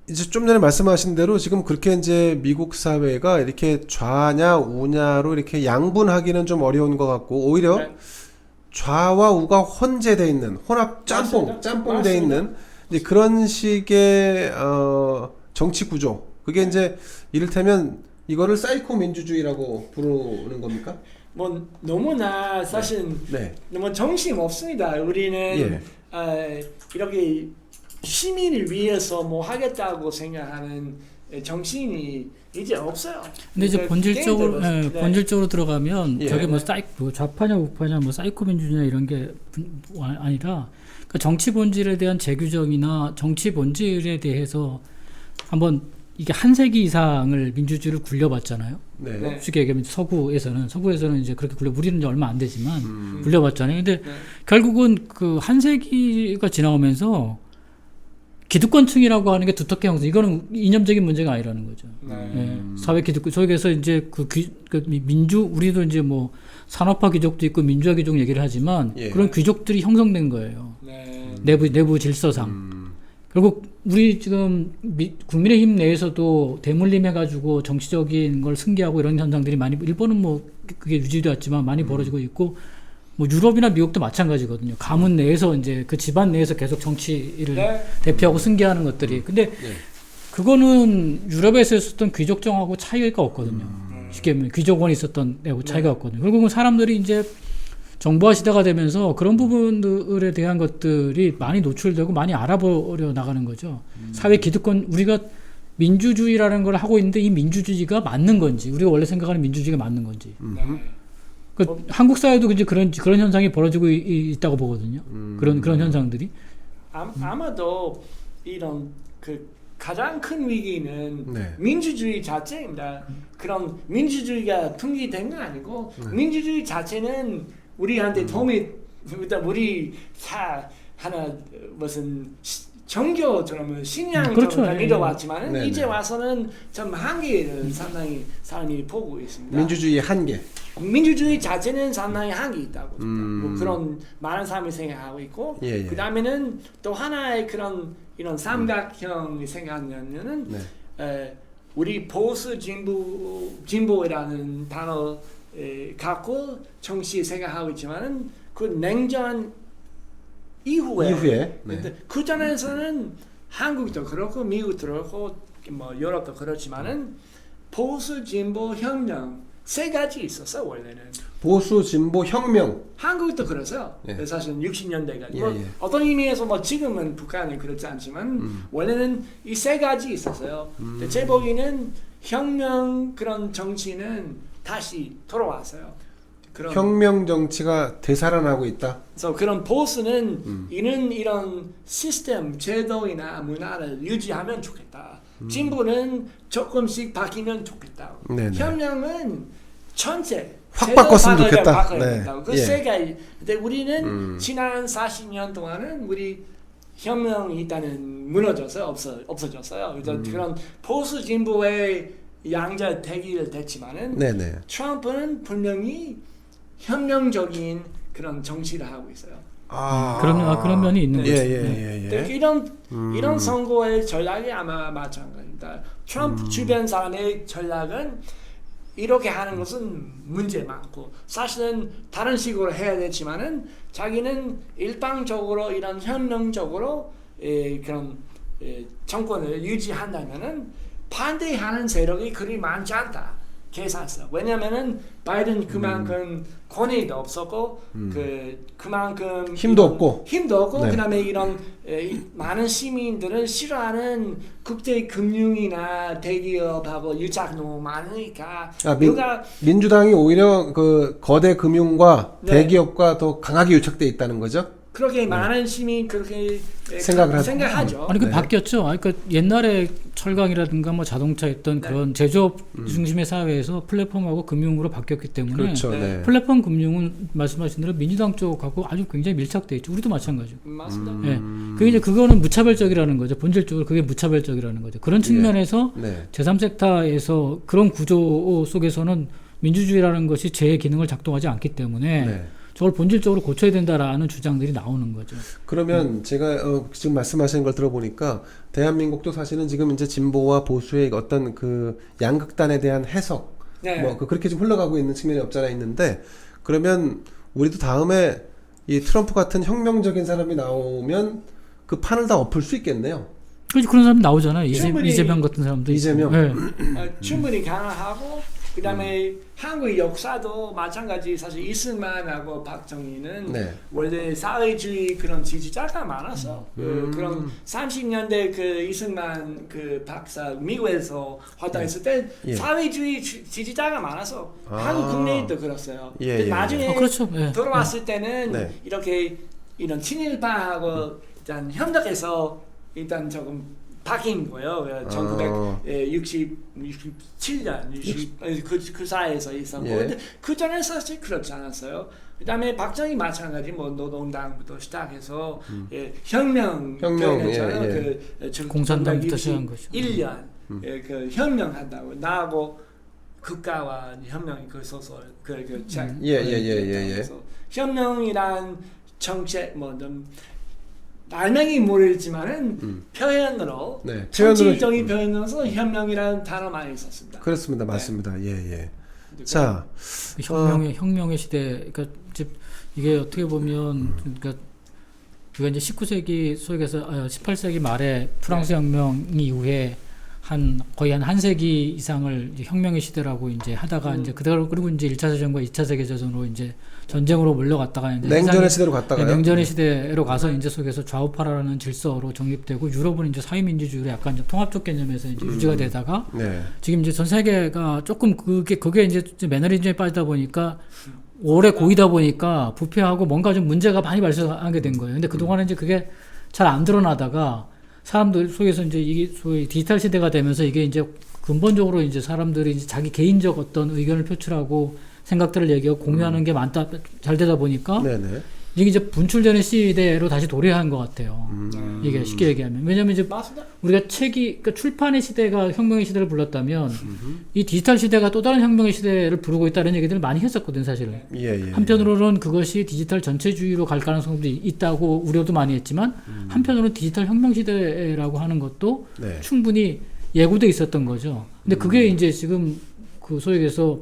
이제 좀 전에 말씀하신 대로 지금 그렇게 이제 미국 사회가 이렇게 좌냐 우냐로 이렇게 양분하기는 좀 어려운 것 같고 오히려 네. 좌와 우가 혼재돼 있는 혼합 맞습니다. 짬뽕돼 있는 이제 그런 식의 정치 구조. 그게 이제 이를테면 이거를 사이코 민주주의라고 부르는 겁니까? 뭐 너무나 사실 네. 너무 정신 없습니다. 우리는 예. 이렇게 시민을 위해서 뭐 하겠다고 생각하는 정신이 이제 없어요. 근데 이제 그러니까 본질적으로 게임 들어서- 본질적으로 들어가면 예. 저게 뭐 좌파냐 우파냐 뭐 사이코 민주주의냐 이런 게 아니라 그 정치 본질에 대한 재규정이나 정치 본질에 대해서 한번 이게 한 세기 이상을 민주주의를 굴려봤잖아요. 네. 네. 쉽게 얘기하면 서구에서는 이제 그렇게 우리는 이제 얼마 안 되지만 굴려봤잖아요. 근데 네. 결국은 그 한 세기가 지나오면서 기득권층이라고 하는 게 두텁게 형성. 이거는 이념적인 문제가 아니라는 거죠. 네. 예, 사회 기득권 속에서 이제 그 민주 우리도 이제 뭐 산업화 귀족도 있고 민주화 귀족 얘기를 하지만 예. 그런 귀족들이 형성된 거예요. 네. 내부 질서상. 결국 우리 지금 국민의힘 내에서도 대물림 해가지고 정치적인 걸 승계하고 이런 현상들이 많이 일본은 뭐 그게 유지되었지만 많이 벌어지고 있고 뭐 유럽이나 미국도 마찬가지거든요. 가문 내에서 이제 그 집안 내에서 계속 정치를 네. 대표하고 승계하는 것들이. 근데 그거는 유럽에서 있었던 귀족정하고 차이가 없거든요. 쉽게 말하면 귀족원이 있었던 내하고 차이가 없거든요. 결국은 사람들이 이제 정보화 시대가 되면서 그런 부분들에 대한 것들이 많이 노출되고 많이 알아보려 나가는 거죠. 사회 기득권, 우리가 민주주의라는 걸 하고 있는데 이 민주주의가 맞는 건지, 우리가 원래 생각하는 민주주의가 맞는 건지. 한국 사회도 이제 그런 현상이 벌어지고 있다고 보거든요. 그런 현상들이. 아마도 이런 그 가장 큰 위기는 네. 민주주의 자체입니다. 그런 민주주의가 붕괴된 건 아니고 민주주의 자체는 우리한테 도움이 일단 우리 다 하나 무슨 종교처럼 신앙처럼 그렇죠. 믿어왔지만 네, 이제 네. 와서는 좀 한계를 상당히 사람이 보고 있습니다. 민주주의의 한계. 민주주의 자체는 상당히 한계 있다고 뭐 그런 많은 사람이 생각하고 있고 예, 예. 그 다음에는 또 하나의 그런 이런 삼각형이 생각하면은 우리 보수 진보라는 단어 갖고 정치 생각하고 있지만은 그 냉전 이후에 네. 그 전에서는 한국도 그렇고 미국도 그렇고 뭐 유럽도 그렇지만은 보수 진보 혁명 세 가지 있었어 원래는. 보수 진보 혁명. 한국도 그랬어요. 예. 사실 60년대가 예, 뭐 예. 어떤 의미에서 뭐 지금은 북한은 그렇지 않지만 원래는 이 세 가지 있었어요. 근데 제 보기에는 혁명 그런 정치는 다시 돌아왔어요. 그런 혁명 정치가 되살아나고 있다. 그래서 그런 보수는 이런 시스템, 제도이나 문화를 유지하면 좋겠다. 진보는 조금씩 바뀌면 좋겠다. 네네. 혁명은 전체 확 제도 바꿨으면 바꿔야 좋겠다. 바꿔야 네. 된다고. 그 예. 세 가지. 근데 우리는 지난 40년 동안은 우리 혁명이 일단은 무너져서 없어졌어요. 그래서 그런 보수 진보의 양자 대기를 됐지만은 네네. 트럼프는 분명히 혁명적인 그런 정치를 하고 있어요. 그런 면이 있는 거죠. 예. 근데 이런 선거의 전략이 아마 마찬가지입니다. 트럼프 주변 사람의 전략은 이렇게 하는 것은 문제 많고 사실은 다른 식으로 해야 되지만은 자기는 일방적으로 이런 혁명적으로 그런 정권을 유지한다면은 반대하는 세력이 그리 많지 않다. 계산했어. 왜냐면은 바이든 그만큼 권위도 없었고 그만큼 힘도 없고. 네. 네. 그다음에 이런 많은 시민들을 싫어하는 국제 금융이나 대기업하고 일자가 너무 많으니까 누가 민주당이 오히려 그 거대 금융과 네. 대기업과 더 강하게 유착돼 있다는 거죠. 그렇게 많은 시민 그렇게 생각하죠. 아니 그 네. 바뀌었죠. 아니 그 옛날에 철강이라든가 뭐 자동차 했던 네. 그런 제조업 중심의 사회에서 플랫폼하고 금융으로 바뀌었기 때문에 그렇죠. 네. 네. 플랫폼 금융은 말씀하신 대로 민주당 쪽하고 아주 굉장히 밀착돼 있죠. 우리도 마찬가지고. 맞습니다. 예. 그게 이제 그거는 무차별적이라는 거죠. 본질적으로 그게 무차별적이라는 거죠. 그런 측면에서 네. 제3섹터에서 그런 구조 속에서는 민주주의라는 것이 제 기능을 작동하지 않기 때문에 네. 저걸 본질적으로 고쳐야 된다라는 주장들이 나오는 거죠. 그러면 제가 지금 말씀하시는 걸 들어보니까 대한민국도 사실은 지금 이제 진보와 보수의 어떤 그 양극단에 대한 해석 네. 뭐 그렇게 좀 흘러가고 있는 측면이 없잖아 있는데 그러면 우리도 다음에 이 트럼프 같은 혁명적인 사람이 나오면 그 판을 다 엎을 수 있겠네요. 그런 사람 나오잖아요. 충분히 이재명 같은 사람도 이재명. 있고. 네. 충분히 가능하고 그다음에 한국 역사도 마찬가지. 사실 이승만하고 박정희는 네. 원래 사회주의 그런 지지자가 많아서 그런 30년대 그 이승만 그 박사 미국에서 활동했을 때 예. 사회주의 지지자가 많아서 한국 국내에도 그랬어요. 예, 근데 예, 나중에 그렇죠. 예. 돌아왔을 때는 네. 이렇게 이런 친일파하고 일단 협력해서 일단 조금 바뀐 거예요. 1967년 그 사이에서 있었고, 예. 근데 그 전에 사실 그렇지 않았어요. 그다음에 박정희 마찬가지 뭐 노동당부터 시작해서 혁명 했잖아요. 예. 그 공산당부터 시작한 거죠. 1년 그 혁명한다고 나하고 국가와 혁명이 그 소설 책. 예. 혁명이란 정책 뭐좀 알맹이 모르지만은 표현으로 네. 정치적인 표현으로서 혁명이라는 단어 많이 썼습니다. 그렇습니다. 맞습니다. 예. 자, 혁명의 시대. 그러니까 이게 어떻게 보면 그러니까 이제 19세기 소위에서 18세기 말에 프랑스 혁명 이후에 거의 한 세기 이상을 이제 혁명의 시대라고 이제 하다가 이제 그리고 이제 1차 세계대전과 2차 세계대전으로 이제 전쟁으로 몰려갔다가 이제 냉전의 시대로 갔다가요. 냉전의 시대로 가서 이제 속에서 좌우파라는 질서로 정립되고 유럽은 이제 사회민주주의로 약간 좀 통합적 개념에서 이제 유지가 되다가 네. 지금 이제 전 세계가 조금 그게 이제 매너리즘에 빠지다 보니까 오래 고이다 보니까 부패하고 뭔가 좀 문제가 많이 발생하게 된 거예요. 근데 그동안은 이제 그게 잘 안 드러나다가 사람들 속에서 이제 이게 소위 디지털 시대가 되면서 이게 이제 근본적으로 이제 사람들이 이제 자기 개인적 어떤 의견을 표출하고 생각들을 얘기하고 공유하는 게 잘 되다 보니까 네네. 이게 이제 분출되는 시대로 다시 도래한 것 같아요. 이게 쉽게 얘기하면. 왜냐면 이제 맞습니다. 우리가 그러니까 출판의 시대가 혁명의 시대를 불렀다면 이 디지털 시대가 또 다른 혁명의 시대를 부르고 있다는 얘기들을 많이 했었거든, 사실은. 예. 한편으로는 그것이 디지털 전체주의로 갈 가능성도 있다고 우려도 많이 했지만 한편으로는 디지털 혁명 시대라고 하는 것도 네. 충분히 예고돼 있었던 거죠. 근데 그게 이제 지금 그 소위 얘기해서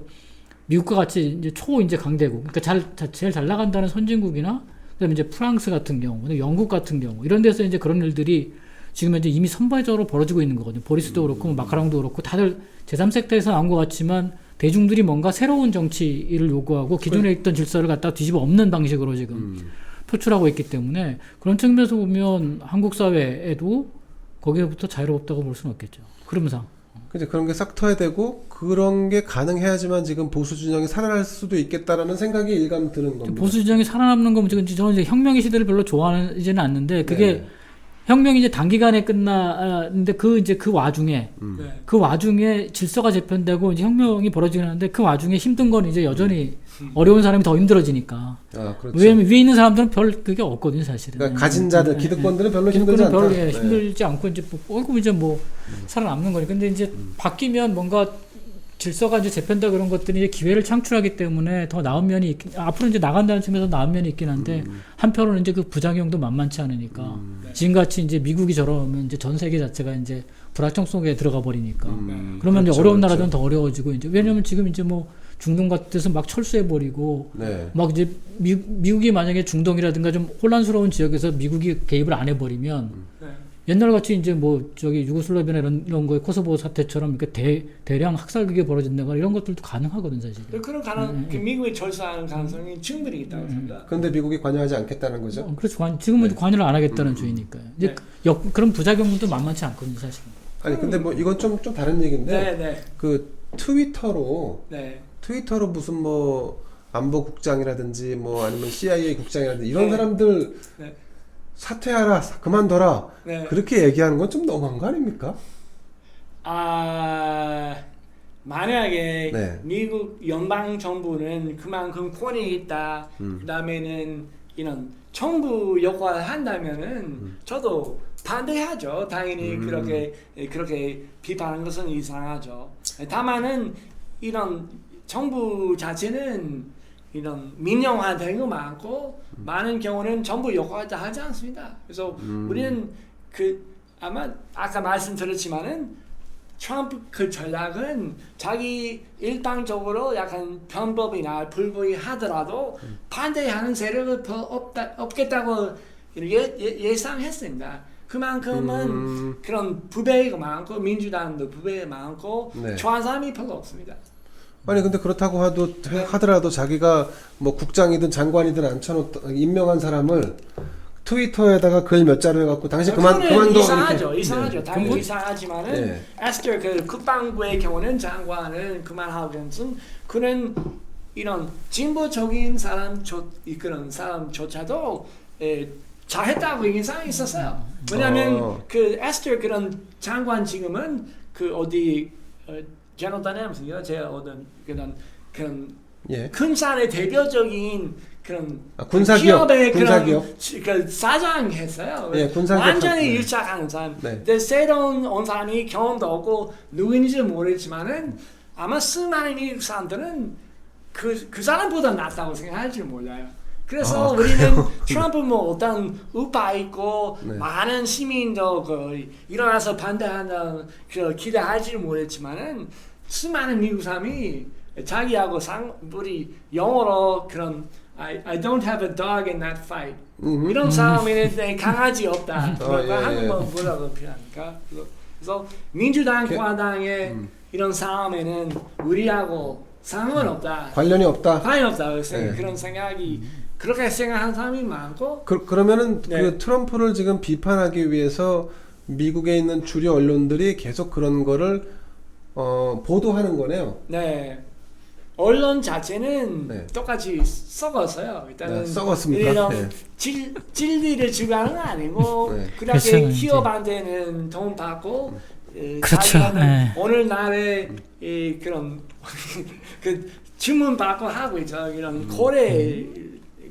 미국과 같이 이제 이제 강대국, 그러니까 제일 잘 나간다는 선진국이나 그다음에 이제 프랑스 같은 경우, 영국 같은 경우 이런 데서 이제 그런 일들이 지금 이제 이미 선발적으로 벌어지고 있는 거거든요. 보리스도 그렇고 뭐 마카롱도 그렇고 다들 제3세계에서 나온 것 같지만 대중들이 뭔가 새로운 정치를 요구하고 기존에 있던 질서를 갖다 뒤집어 엎는 방식으로 지금 표출하고 있기 때문에 그런 측면에서 보면 한국 사회에도 거기서부터 자유롭다고 볼 수는 없겠죠. 흐름상. 그죠. 그런 게 싹 터야 되고 그런 게 가능해야지만 지금 보수 진영이 살아날 수도 있겠다라는 생각이 일감 드는 겁니다. 보수 진영이 살아남는 건 저는 이제 혁명의 시대를 별로 좋아하지는 않는데 그게 네. 혁명이 이제 단기간에 끝나는데 그 와중에 그 와중에 질서가 재편되고 이제 혁명이 벌어지긴 하는데 그 와중에 힘든 건 이제 여전히 어려운 사람이 더 힘들어지니까. 그렇죠. 왜냐면 위에 있는 사람들은 별 그게 없거든요, 사실은. 그러니까 가진 자들, 기득권들은 별로 힘들지 않다. 별로 힘들지 않고 이제 얼굴 이제 뭐 살아남는 거니까. 근데 이제 바뀌면 뭔가 질서가 이제 재편다 그런 것들이 이제 기회를 창출하기 때문에 더 나은 면이 앞으로 이제 나간다는 측면에서 나은 면이 있긴 한데 한편으로는 이제 그 부작용도 만만치 않으니까 지금같이 이제 미국이 저러면 이제 전 세계 자체가 이제 불확정 속에 들어가 버리니까 그러면 그렇죠, 이제 어려운 그렇죠. 나라들은 더 어려워지고 이제 왜냐면 지금 이제 뭐 중동 같은 데서 막 철수해 버리고 네. 막 이제 미국이 만약에 중동이라든가 좀 혼란스러운 지역에서 미국이 개입을 안 해버리면 옛날 같이 이제 뭐 저기 유고슬라비아나 이런 거에 코소보 사태처럼 이렇게 대량 학살극이 벌어진다거나 이런 것들도 가능하거든 사실. 그런 미국이 절사하는 가능성이 충분히 있다고 생각합니다. 그런데 미국이 관여하지 않겠다는 거죠? 그렇죠. 지금은 관여를 안 하겠다는 주의니까요. 이제 그런 부작용도 만만치 않거든요 사실. 아니 근데 뭐 이건 좀 다른 얘기인데 네. 그 트위터로 무슨 뭐 안보국장이라든지 뭐 아니면 CIA 국장이라든지 이런 사람들 사퇴하라, 그만둬라 그렇게 얘기하는 건 좀 너무한 거 아닙니까? 만약에 미국 연방 정부는 그만큼 권위 있다. 그다음에는 이런 정부 역할을 한다면은 저도 반대하죠. 당연히 그렇게 비판하는 것은 이상하죠. 다만은 이런 정부 자체는 이런 민영화된 거 많고 많은 경우는 전부 요구하지 하지 않습니다. 그래서 우리는 그 아마 아까 말씀드렸지만은 트럼프 그 전략은 자기 일방적으로 약간 편법이나 불구하더라도 반대하는 세력은 더 없겠다고 예상했습니다. 그만큼은 그런 부배가 많고 민주당도 부배가 많고 네. 좋아하는 사람이 별로 없습니다. 아니 근데 그렇다고 하더라도 자기가 뭐 국장이든 장관이든 임명한 사람을 트위터에다가 글 몇 자로 해갖고 당신 그만둬 이상하죠. 이렇게. 이상하죠. 네. 당연히 이상하지만은 네. 에스터 그 국방부의 경우는 장관은 그만하고 그는 이런 진보적인 그런 사람조차도 잘했다고 얘기한 사람이 있었어요. 왜냐하면 그 에스터 그런 장관 지금은 그 어디 제너럴 다이내믹스요. 제가 어떤 그런 예. 군산의 대표적인 그런 군사기업, 기업의 군사기업. 그 사장 했어요. 예, 군사기업 완전히 네. 유착하는 사람. 네. 근데 새로운 온 사람이 경험도 없고 누구인지 모르지만은 아마 수많은 미국 사람들은 그 사람보다 낫다고 생각할지 몰라요. 그래서 우리는 트럼프 뭐 어떤 우파 있고 네. 많은 시민도 일어나서 반대하는 기대할지 모르겠지만은 수많은 미국 사람이 자기하고 우리 영어로 그런 I don't have a dog in that fight 이런 싸움에는 강아지 없다. 한국말 뭐라고 표현하니까. 그래서 민주당, 공화당의 이런 싸움에는 우리하고 상관없다. 관련이 없다. 관련 없다. 네. 그런 생각이 그렇게 생각하는 사람이 많고. 그러면은 네. 그 트럼프를 지금 비판하기 위해서 미국에 있는 주류 언론들이 계속 그런 거를 보도하는 거네요. 네. 언론 자체는 네. 똑같이 썩었어요. 일단은 썩었습니까? 이런 네. 진리를 주장하는 건 아니고 네. 그렇게 그렇죠, 기업한테는 돈 받고 그렇죠. 네. 오늘날의 그런 그 주문 받고 하고 있죠. 이런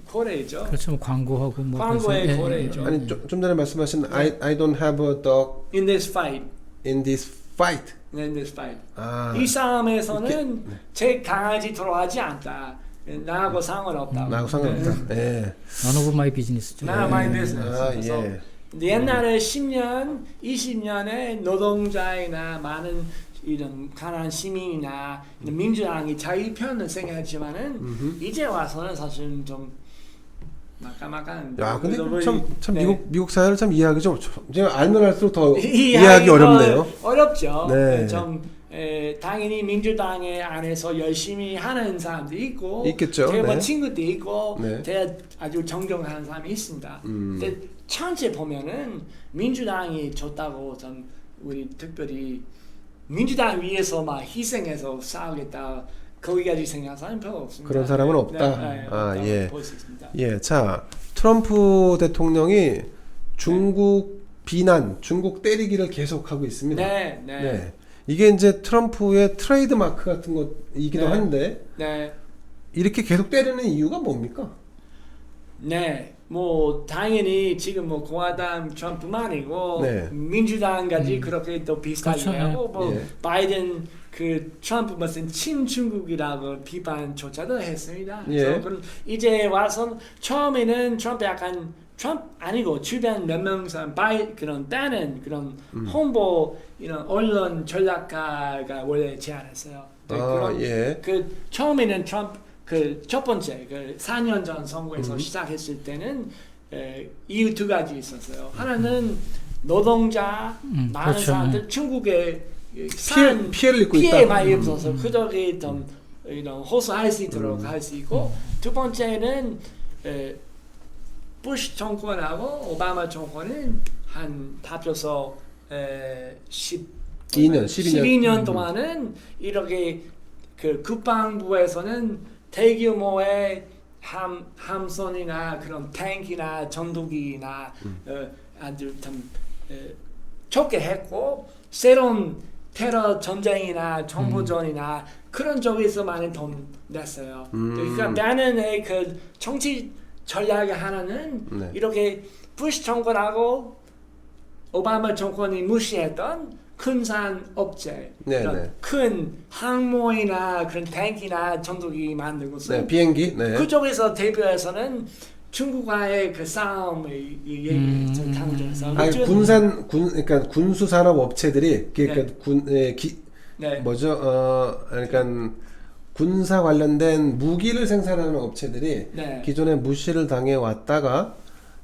고래죠. 그렇죠. 뭐 광고하고 뭐 광고의 그래서, 고래죠. 아니 좀 전에 말씀하신 I don't have a dog In this fight. in this fight. In this fight. 아, 이 싸움에서는 제 강아지 들어가지 않다. 나하고 상관없다. 나하고 상관없다. 예. None of my business죠. None of my business. 아, 그래서 예. 옛날에 10년, 20년에 노동자이나 많은 이런 가난한 시민이나 민주당이 자기 편을 생각했지만은 이제 와서는 사실은 좀 막강한. 야, 근데 그래서 참 네. 미국 사회를 참 이해하기 좀 알면 할수록 더 이해하기 어렵네요. 어렵죠. 네. 좀 당연히 민주당의 안에서 열심히 하는 사람도 있고, 있겠죠. 제 뭐 네. 친구도 있고, 네. 제가 아주 존경하는 사람이 있습니다. 근데 전체 보면은 민주당이 좋다고 전 우리 특별히 민주당 위해서 막 희생해서 싸우겠다. 거기까지 생각하는 사람이 별로 없습니다. 그런 사람은 없다. 네, 아, 예. 볼 수 있습니다. 예, 자 트럼프 대통령이 중국 비난, 중국 때리기를 계속하고 있습니다. 네, 네, 네. 이게 이제 트럼프의 트레이드 마크 같은 것이기도 네. 한데 네. 이렇게 계속 때리는 이유가 뭡니까? 네, 뭐 당연히 지금 뭐 공화당 트럼프만이고 네. 민주당까지 그렇게 또 비슷하게 그렇죠. 하고 뭐 예. 바이든 그 트럼프 무슨 친중국이라고 비판조차도 했습니다. 예. 그래서 그럼 이제 와서 처음에는 트럼프 아니고 주변 몇 명 사람 그런 빼는 그런 홍보 이런 언론 전략가가 원래 제안했어요. 네, 예. 그 처음에는 트럼프 그 첫 번째 그 4년 전 선거에서 시작했을 때는 이유 두 가지 있었어요. 하나는 노동자 많은 그렇죠. 사람들 중국에 피해를 입고 피해 있다. 많이 입어서 그들이 좀 이런 호소할 수 있도록 할 수 있고 두 번째는 부시 정권하고 오바마 정권은 한 합쳐서 12년 동안은 이렇게 그 국방부에서는 대규모의 함선이나 그런 탱크나 전투기나 아주 좀 적게 했고 새로운 테러 전쟁이나 정보전이나 그런 쪽에서 많이 돈 냈어요. 그러니까 나는 그 정치 전략의 하나는 이렇게 부시 정권하고 오바마 정권이 무시했던 큰 산 업체, 네, 이런 네. 큰 항모이나 그런 탱키나 전투기 만든 곳은 네, 비행기. 네. 그쪽에서 대표에서는 중국과의 그 싸움의 강조해서 아니 그러니까 군수 산업 업체들이 그러니까 네. 네. 뭐죠? 그러니까 군사 관련된 무기를 생산하는 업체들이 네. 기존에 무시를 당해 왔다가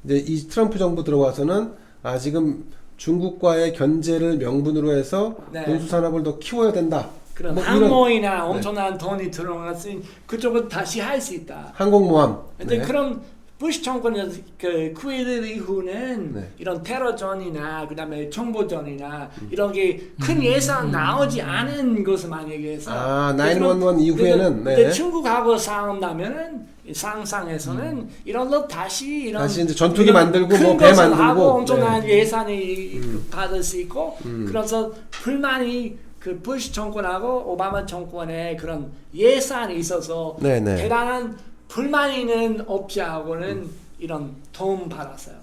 이제 이 트럼프 정부 들어와서는 지금 중국과의 견제를 명분으로 해서 네. 군수 산업을 더 키워야 된다. 그런 뭐 항모이나 엄청난 돈이 들어갔으니 그쪽은 다시 할 수 있다. 항공모함. 근데 네. 그런 부시 정권의 그 쿠웨이트 이후는 네. 이런 테러전이나 그다음에 정보전이나 이런 게 큰 예산 나오지 않은 것만 얘기해서 911 이후에는 근데 중국하고 싸운다면은 상상에서는 이런 거 다시 이제 전투기 만들고 큰 뭐 배 것을 만들고 하고 엄청난 네. 예산이 받을 수 있고 그래서 불만이 그 부시 정권하고 오바마 정권의 그런 예산이 있어서 네, 네. 대단한 불만 있는 업체하고는 이런 도움 받았어요.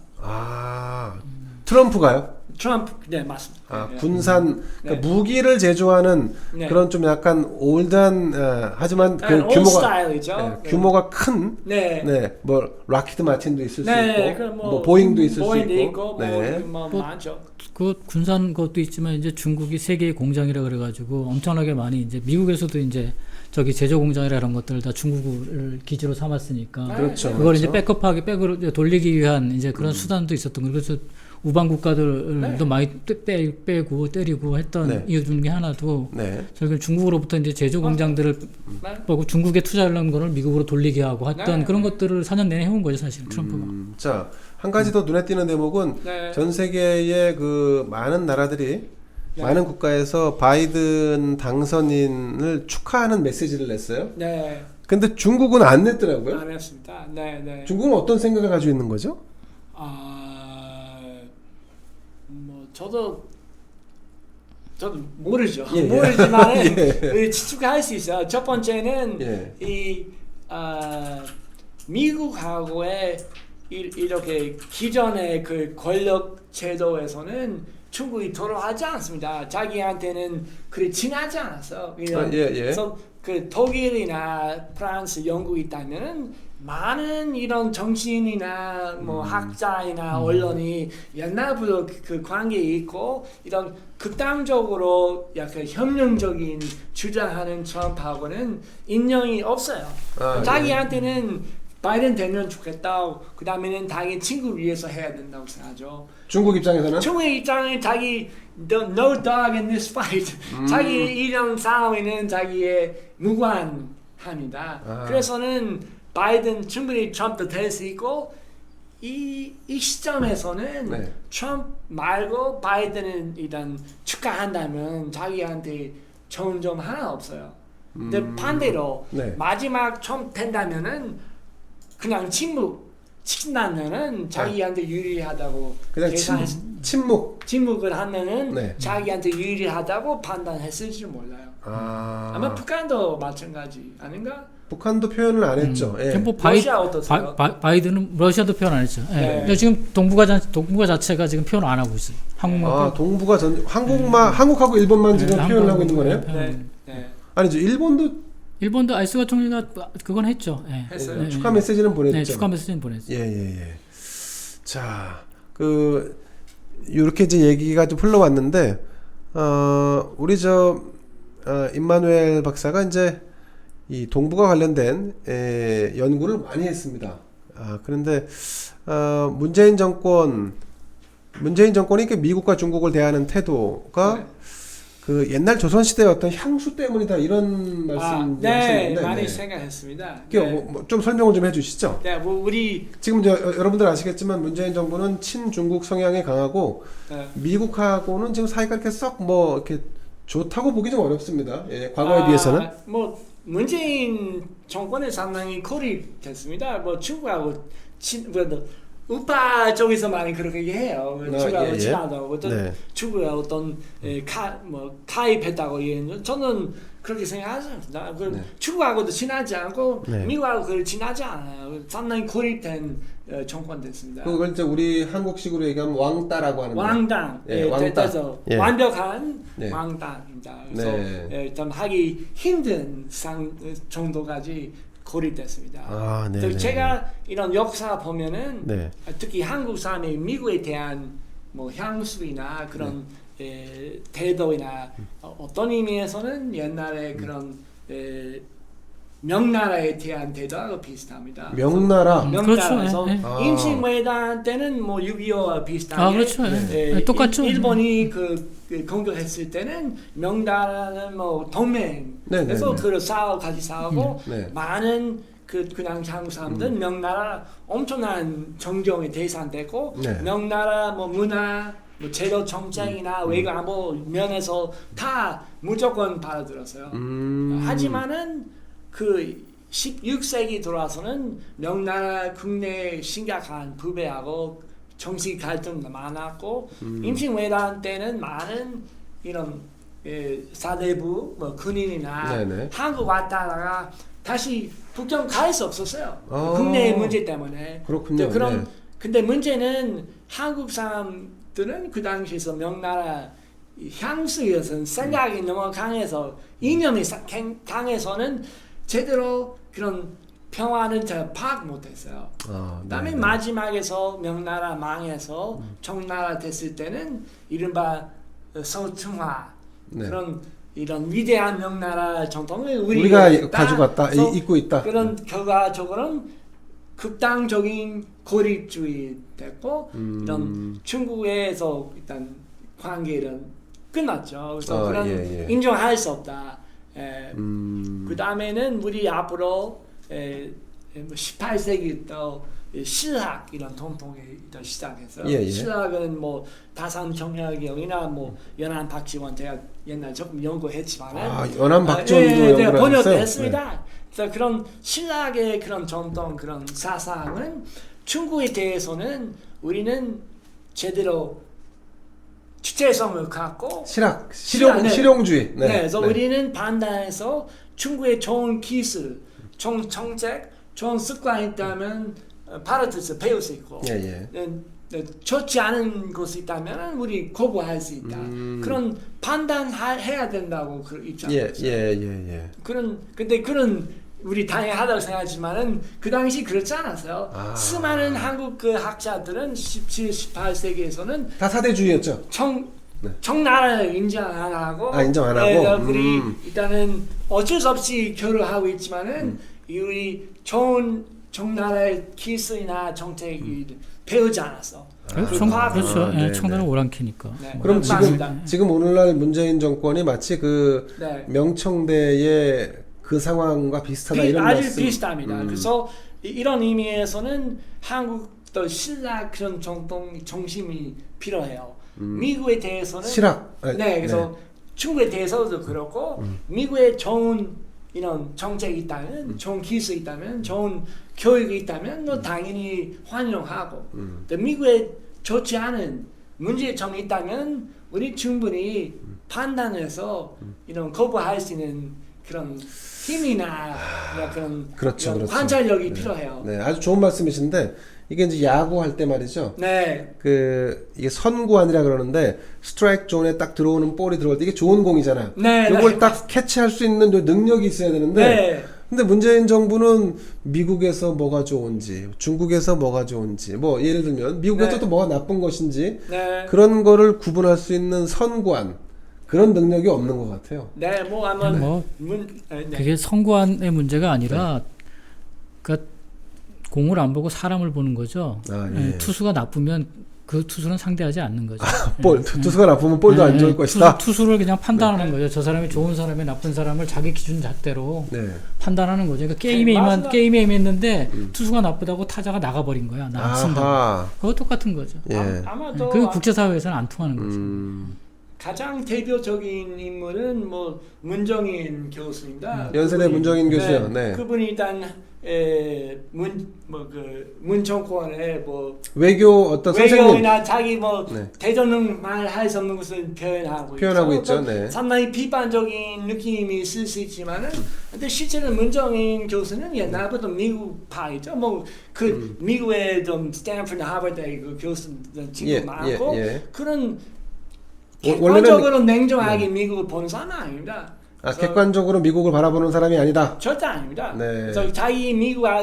트럼프가요? 트럼프 네 맞습니다. 네. 군산 그러니까 네. 무기를 제조하는 네. 그런 좀 약간 올드한 하지만 그 올드 규모가 스타일이죠. 네, 규모가 큰 네. 뭐 락히드 마틴도 있을 네, 수 있고 그 뭐 보잉도 있을 보잉도 수 있고, 있고 네. 뭐 많죠. 그 군산 것도 있지만 이제 중국이 세계의 공장이라 그래가지고 엄청나게 많이 이제 미국에서도 이제 저기 제조 공장이라 이런 것들을 다 중국을 기지로 삼았으니까 그렇죠. 그걸 그렇죠. 이제 백업하기 백으로 이제 돌리기 위한 이제 그런 수단도 있었던 거예요. 그래서 우방 국가들도 많이 빼고 때리고 했던 네. 이유 중에 하나도 네. 저기 중국으로부터 이제 제조 공장들을 보고 중국에 투자하려는 거를 미국으로 돌리게 하고 했던 네. 그런 것들을 4년 내내 해온 거죠, 사실 트럼프가. 자, 한 가지 더 눈에 띄는 대목은 네. 전 세계의 그 많은 나라들이 네. 많은 국가에서 바이든 당선인을 축하하는 메시지를 냈어요. 네. 근데 중국은 안 냈더라고요. 안 했습니다. 네. 중국은 어떤 생각을 가지고 있는 거죠? 뭐 저도 모르죠. 예, 예. 모르지만은 예. 추측할 수 있어요. 첫 번째는 예. 이 미국하고의 이렇게 기존의 그 권력 제도에서는 중국이 토로하지 않습니다. 자기한테는 그리 친하지 않았어. 예. 그래서 그 독일이나 프랑스, 영국이 있다면은 많은 이런 정치인이나 뭐 학자이나 언론이 옛날부터 그 관계에 있고 이런 극단적으로 약간 협력적인 주장하는 트럼프하고는 인연이 없어요. 자기한테는 바이든 되면 좋겠다. 그 다음에는 당연히 친구를 위해서 해야 된다고 생각하죠. 중국 입장에서는? 중국의 입장은 자기 no dog in this fight. 자기 이런 싸움에는 자기의 무관합니다. 그래서는 바이든 충분히 트럼프도 될 수 있고 이 시점에서는 네. 트럼프 말고 바이든은 일단 축하한다면 자기한테 좋은 점 하나 없어요. 근데 반대로 네. 마지막 트럼프 된다면은 그냥 침묵시킨다면은 자기한테 유리하다고 그냥 침묵을 하면은 네. 자기한테 유리하다고 판단했을지 몰라요. 아마 북한도 마찬가지 아닌가? 북한도 표현을 안 했죠. 예. 뭐 러시아 어떠세요? 바이든은 러시아도 표현 안 했죠. 예. 네. 근데 지금 동북아 자체가 지금 표현 안 하고 있어요. 한국만 동북아 한국하고 일본만 지금 네, 표현을 하고 있는 거네요. 네. 아니죠. 일본도 아이스가 총리가 그건 했죠. 예. 했어요. 축하 메시지는 보냈죠. 네, 축하 메시지는 보냈죠. 예. 자, 이렇게 이제 얘기가 좀 흘러왔는데, 우리 임마누엘 박사가 이제 이 동북아 관련된 연구를 많이 했습니다. 그런데 문재인 정권이 미국과 중국을 대하는 태도가 네. 그 옛날 조선시대의 어떤 향수 때문이다 이런 말씀 네, 많이 생각했습니다. 좀 설명을 좀 해주시죠. 네, 뭐 우리 지금 여러분들 아시겠지만 문재인 정부는 친중국 성향이 강하고 미국하고는 지금 사이가 이렇게 썩 이렇게 좋다고 보기 좀 어렵습니다. 예, 과거에 비해서는. 뭐 문재인 정권에 상당히 고립됐습니다. 뭐 중국하고 우파 쪽에서 많이 그렇게 해요. 중국하고 친하다고 중국하고 어떤 가입했다고 얘기는 저는 그렇게 생각하지 않습니다. 중국하고도 친하지 않고 미국하고 친하지 않아요. 상당히 고립된 정권됐습니다. 그걸 이제 우리 한국식으로 얘기하면 왕따라고 하는데. 왕당, 왕따. 그래서 예. 완벽한 네. 왕당입니다. 그래서 네. 좀 하기 힘든 정도까지 고립됐습니다. 아, 네. 그래서 제가 이런 역사 보면은 네. 특히 한국 사람이 미국에 대한 뭐 향수이나 그런 태도이나 어떤 의미에서는 옛날에 그런 명나라에 대한 태도하고 비슷합니다. 명나라. 명나라에서 그렇죠. 아. 임시회담 때는 뭐 6.25와 비슷하게 아, 그렇죠. 똑같죠. 일본이 그 공격했을 때는 명나라는 뭐 동맹 네, 그래서 네, 네. 그 같이 싸우고 네. 많은 그냥 한국 사람들 명나라 엄청난 정경의 대상되고 네. 명나라 뭐 문화 뭐 제도 정책이나 외교안보 면에서 다 무조건 받아들였어요. 하지만은 그 16세기 들어와서는 명나라 국내 심각한 부배하고 정치 갈등도 많았고 임시회담 때는 많은 이런 사대부 뭐 군인이나 네네. 한국 왔다가 다시 북경 갈 수 없었어요. 아. 국내 문제 때문에. 그렇군요. 네. 근데 문제는 한국 사람들은 그 당시에서 명나라 향수여서 생각이 너무 강해서 이념이 강해서는 제대로 그런 평화는 잘 파악 못했어요. 아, 그다음에 네. 마지막에서 명나라 망해서 청나라 됐을 때는 이른바 서충화 네. 그런 이런 위대한 명나라 전통을 우리가 가져갔다, 그래서 잊고 있다. 그런 결과적으로는 극단적인 고립주의 됐고 이런 중국에서 일단 관계는 끝났죠. 그래서 그런 예. 인정할 수 없다. 그 다음에는 우리 앞으로 18세기부터 실학 이런 전통이 시작했어요. 예. 실학은 뭐 다산정약경이나 뭐 연안 박지원 제가 옛날 조금 연구했지만은 연안 박지원도 연구를 번역했습니다. 네. 그래서 그런 신학의 그런 전통 그런 사상은 중국에 대해서는 우리는 제대로 주체성을 갖고 실용주의. 네. 그래서 우리는 반대해서 중국의 좋은 기술, 좋은 정책, 좋은 습관이 있다면 받아들여서 배울 수 있고 좋지 않은 것이 있다면 우리 거부할 수 있다. 그런 판단해야 된다고 그 입장이었어요. 예. 근데 그런 우리 당연하다고 생각하지만은 그 당시 그렇지 않았어요. 수많은 한국 그 학자들은 17, 18세기에서는 다 사대주의였죠. 청나라를 인정 안 하고, 인정 안 하고. 우리 일단은 어쩔 수 없이 교류하고 있지만은 우리 좋은 청나라의 기술이나 정책이 배우지 않았어. 그렇죠. 네, 청나라 오랑캐니까. 네. 그럼 맞습니다. 지금 오늘날 문재인 정권이 마치 그 명청대의 그 상황과 비슷하다 이런 아주 말씀. 비슷합니다. 그래서 이런 의미에서는 한국도 신라 그런 전통 정신이 필요해요. 미국에 대해서는 그래서 중국에 대해서도 그렇고 미국에 좋은 이런 정책이 있다면, 좋은 기술이 있다면, 좋은 교육이 있다면 뭐 당연히 환영하고, 또 미국에 좋지 않은 문제점이 있다면 우리 충분히 판단해서 이런 거부할 수 있는 그런 힘이나 그런 그렇죠. 관찰력이 필요해요. 네, 아주 좋은 말씀이신데 이게 이제 야구할 때 말이죠. 네. 이게 선구안이라 그러는데 스트라이크 존에 딱 들어오는 볼이 들어올 때 이게 좋은 공이잖아요. 네. 이걸 딱 캐치할 수 있는 능력이 있어야 되는데. 근데 문재인 정부는 미국에서 뭐가 좋은지, 중국에서 뭐가 좋은지, 뭐 예를 들면 미국에서 또 뭐가 나쁜 것인지 그런 거를 구분할 수 있는 선구안 그런 능력이 없는 것 같아요. 네, 뭐 아마 그게 선구안의 문제가 아니라 그러니까 공을 안 보고 사람을 보는 거죠. 투수가 나쁘면 그 투수는 상대하지 않는 거죠. 투수가 나쁘면 볼도 안 좋을 것이다. 투수를 그냥 판단하는 거죠. 저 사람이 좋은 사람이 나쁜 사람을 자기 기준 잣대로 판단하는 거죠. 그러니까 게임에 임했는데 투수가 나쁘다고 타자가 나가버린 거야. 나 안 친다. 그거 똑같은 거죠. 아마도 그 국제사회에서는 안 통하는 거죠. 가장 대표적인 인물은 뭐 문정인 교수입니다. 연세대 문정인 교수요. 네. 그분이 일단 문정권의 뭐 외교 어떤 선생님 외교나 자기 뭐 네. 대전능 말 수 없는 것을 표현하고 있죠. 네. 상당히 비판적인 느낌이 있을 수 있지만은 근데 실제로 문정인 교수는 옛날부터 미국파이죠. 뭐 그 미국의 좀 스탠퍼드 하버드 그 교수 친구 많고 그런 객관적으로 냉정하게 미국을 보는 사람은 아닙니다. 객관적으로 미국을 바라보는 사람이 아니다. 절대 아닙니다. 네. 그래서 자기 미국과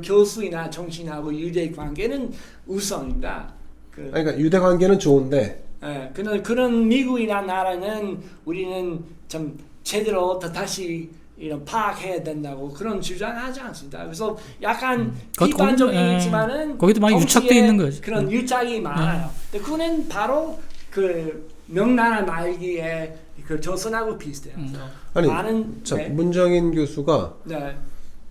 교수이나 정치인하고 유대 관계는 우선입니다. 그러니까 유대 관계는 좋은데. 네, 그런 미국이나 나라는 우리는 좀 제대로 다시 이런 파악해야 된다고 그런 주장하지 않습니다. 그래서 약간 비판적이지만은 거기도 많이 유착돼 있는 거죠. 그런 유착이 많아요. 근데 그거는 바로 그 명나라 말기에 그 조선하고 비슷해요. 아니, 많은 문정인 교수가 네.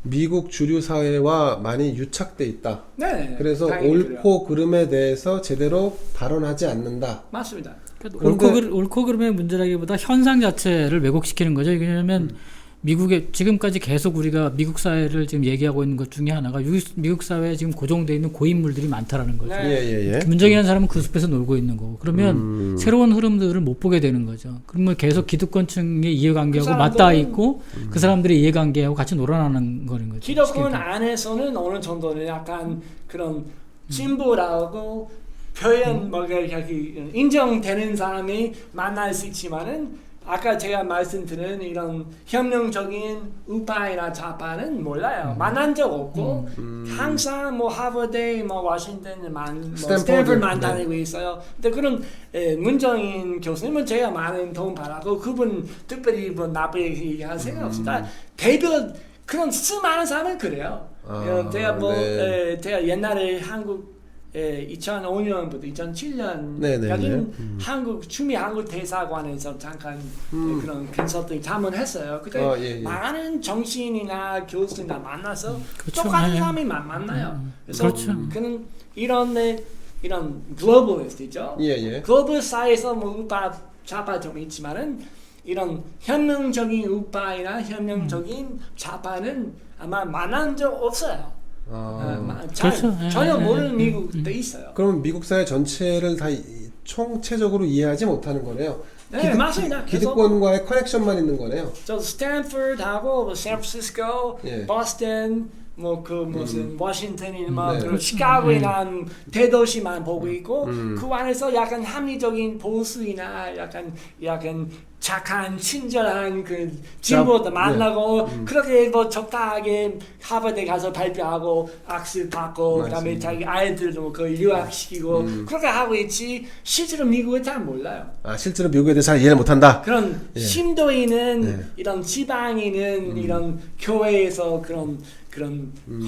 미국 주류 사회와 많이 유착돼 있다. 네. 그래서 옳고 그름에 대해서 제대로 발언하지 않는다. 맞습니다. 옳고 그름의 문제라기보다 현상 자체를 왜곡시키는 거죠. 왜냐하면 미국에 지금까지 계속 우리가 미국 사회를 지금 얘기하고 있는 것 중에 하나가 미국 사회에 지금 고정되어 있는 고인물들이 많다라는 거죠. 네. 문정이라는 사람은 그 숲에서 놀고 있는 거고 그러면 새로운 흐름들을 못 보게 되는 거죠. 그러면 계속 기득권층의 이해관계하고 맞닿아 있고 그 사람들의 이해관계하고 같이 놀아나는 거는 거죠. 기득권 안에서는 어느 정도는 약간 그런 진보라고 표현 뭐 인정되는 사람이 만날 수 있지만은 아까 제가 말씀드린 이런 혁명적인 우파이나 좌파는 몰라요. 만난 적 없고 항상 뭐 하버드, 뭐 워싱턴, 스탠퍼드만 다니고 있어요. 근데 그런 문정인 교수님은 제가 많은 도움 받았고 그분 특별히 뭐 나쁘게 얘기할 생각 없습니다. 대표 그런 수많은 사람은 그래요. 제가 옛날에 한국 2005년부터 2007년까지는 한국 대사관에서 잠깐 그런 컨설팅 자문했어요. 그때 많은 정치인이나 교수나 만나서 똑같은 사람이 만나요. 그래서 그는 이런 글로벌리스트죠. 글로벌 사회에서 뭐 우파 좌파 좀 있지만은 이런 혁명적인 우파이나 혁명적인 좌파는 아마 만난 적 없어요. 전혀 모르는 미국도 있어요. 그럼 미국 사회 전체를 다 총체적으로 이해하지 못하는 거네요. 네, 맞습니다. 기득권과의 커넥션만 있는 거네요. 저 스탠퍼드하고 샌프란시스코, 보스턴, 뭐 그 무슨 워싱턴이나 뭐 시카고이나 대도시만 보고 있고 그 안에서 약간 합리적인 보수이나 약간 착한 친절한 그 진보도 만나고 그렇게 뭐 적당하게 하버드에 가서 발표하고 악수 받고 그다음에 자기 아이들도 그 유학시키고 그렇게 하고 있지 실제로 미국을 잘 몰라요. 실제로 미국에 대해서 잘 이해를 못한다. 그런 심도인은 이런 지방인은 이런 교회에서 그런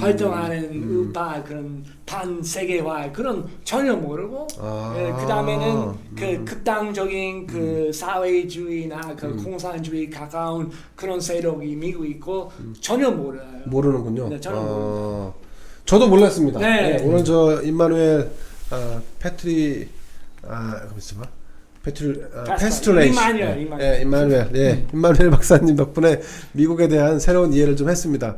활동하는 우파 그런 반세계화 그런 전혀 모르고 그 다음에는 그 극단적인 그 사회주의나 그 공산주의 가까운 그런 세력이 미국 있고 전혀 몰라요. 모르는군요. 네, 전혀 모릅니다. 저도 몰랐습니다. 네. 오늘 저 임마누엘 임마누엘 박사님 덕분에 미국에 대한 새로운 이해를 좀 했습니다.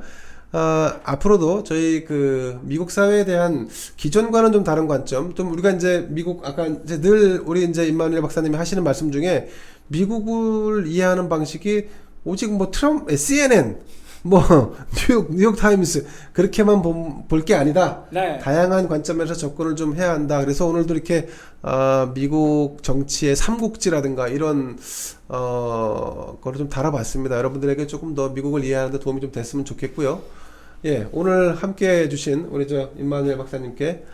앞으로도 저희 그 미국 사회에 대한 기존과는 좀 다른 관점, 좀 우리가 이제 미국 아까 이제 늘 우리 이제 임마누엘 박사님이 하시는 말씀 중에 미국을 이해하는 방식이 오직 뭐 CNN, 뭐 뉴욕 타임스 그렇게만 볼 게 아니다. 네. 다양한 관점에서 접근을 좀 해야 한다. 그래서 오늘도 이렇게 미국 정치의 삼국지라든가 이런 거를 좀 다뤄봤습니다. 여러분들에게 조금 더 미국을 이해하는 데 도움이 좀 됐으면 좋겠고요. 오늘 함께 해주신 우리 저 임마누엘 박사님께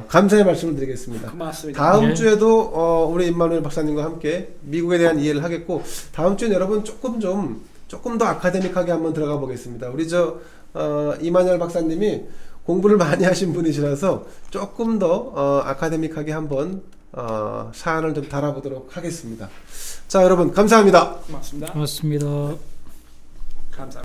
감사의 말씀을 드리겠습니다. 고맙습니다. 다음 주에도 우리 임마누엘 박사님과 함께 미국에 대한 이해를 하겠고 다음 주엔 여러분 조금 더 아카데믹하게 한번 들어가 보겠습니다. 우리 저 임마누엘 박사님이 공부를 많이 하신 분이시라서 조금 더 아카데믹하게 한번 사안을 좀 다뤄보도록 하겠습니다. 자, 여러분 감사합니다. 고맙습니다. 고맙습니다. 감사합니다.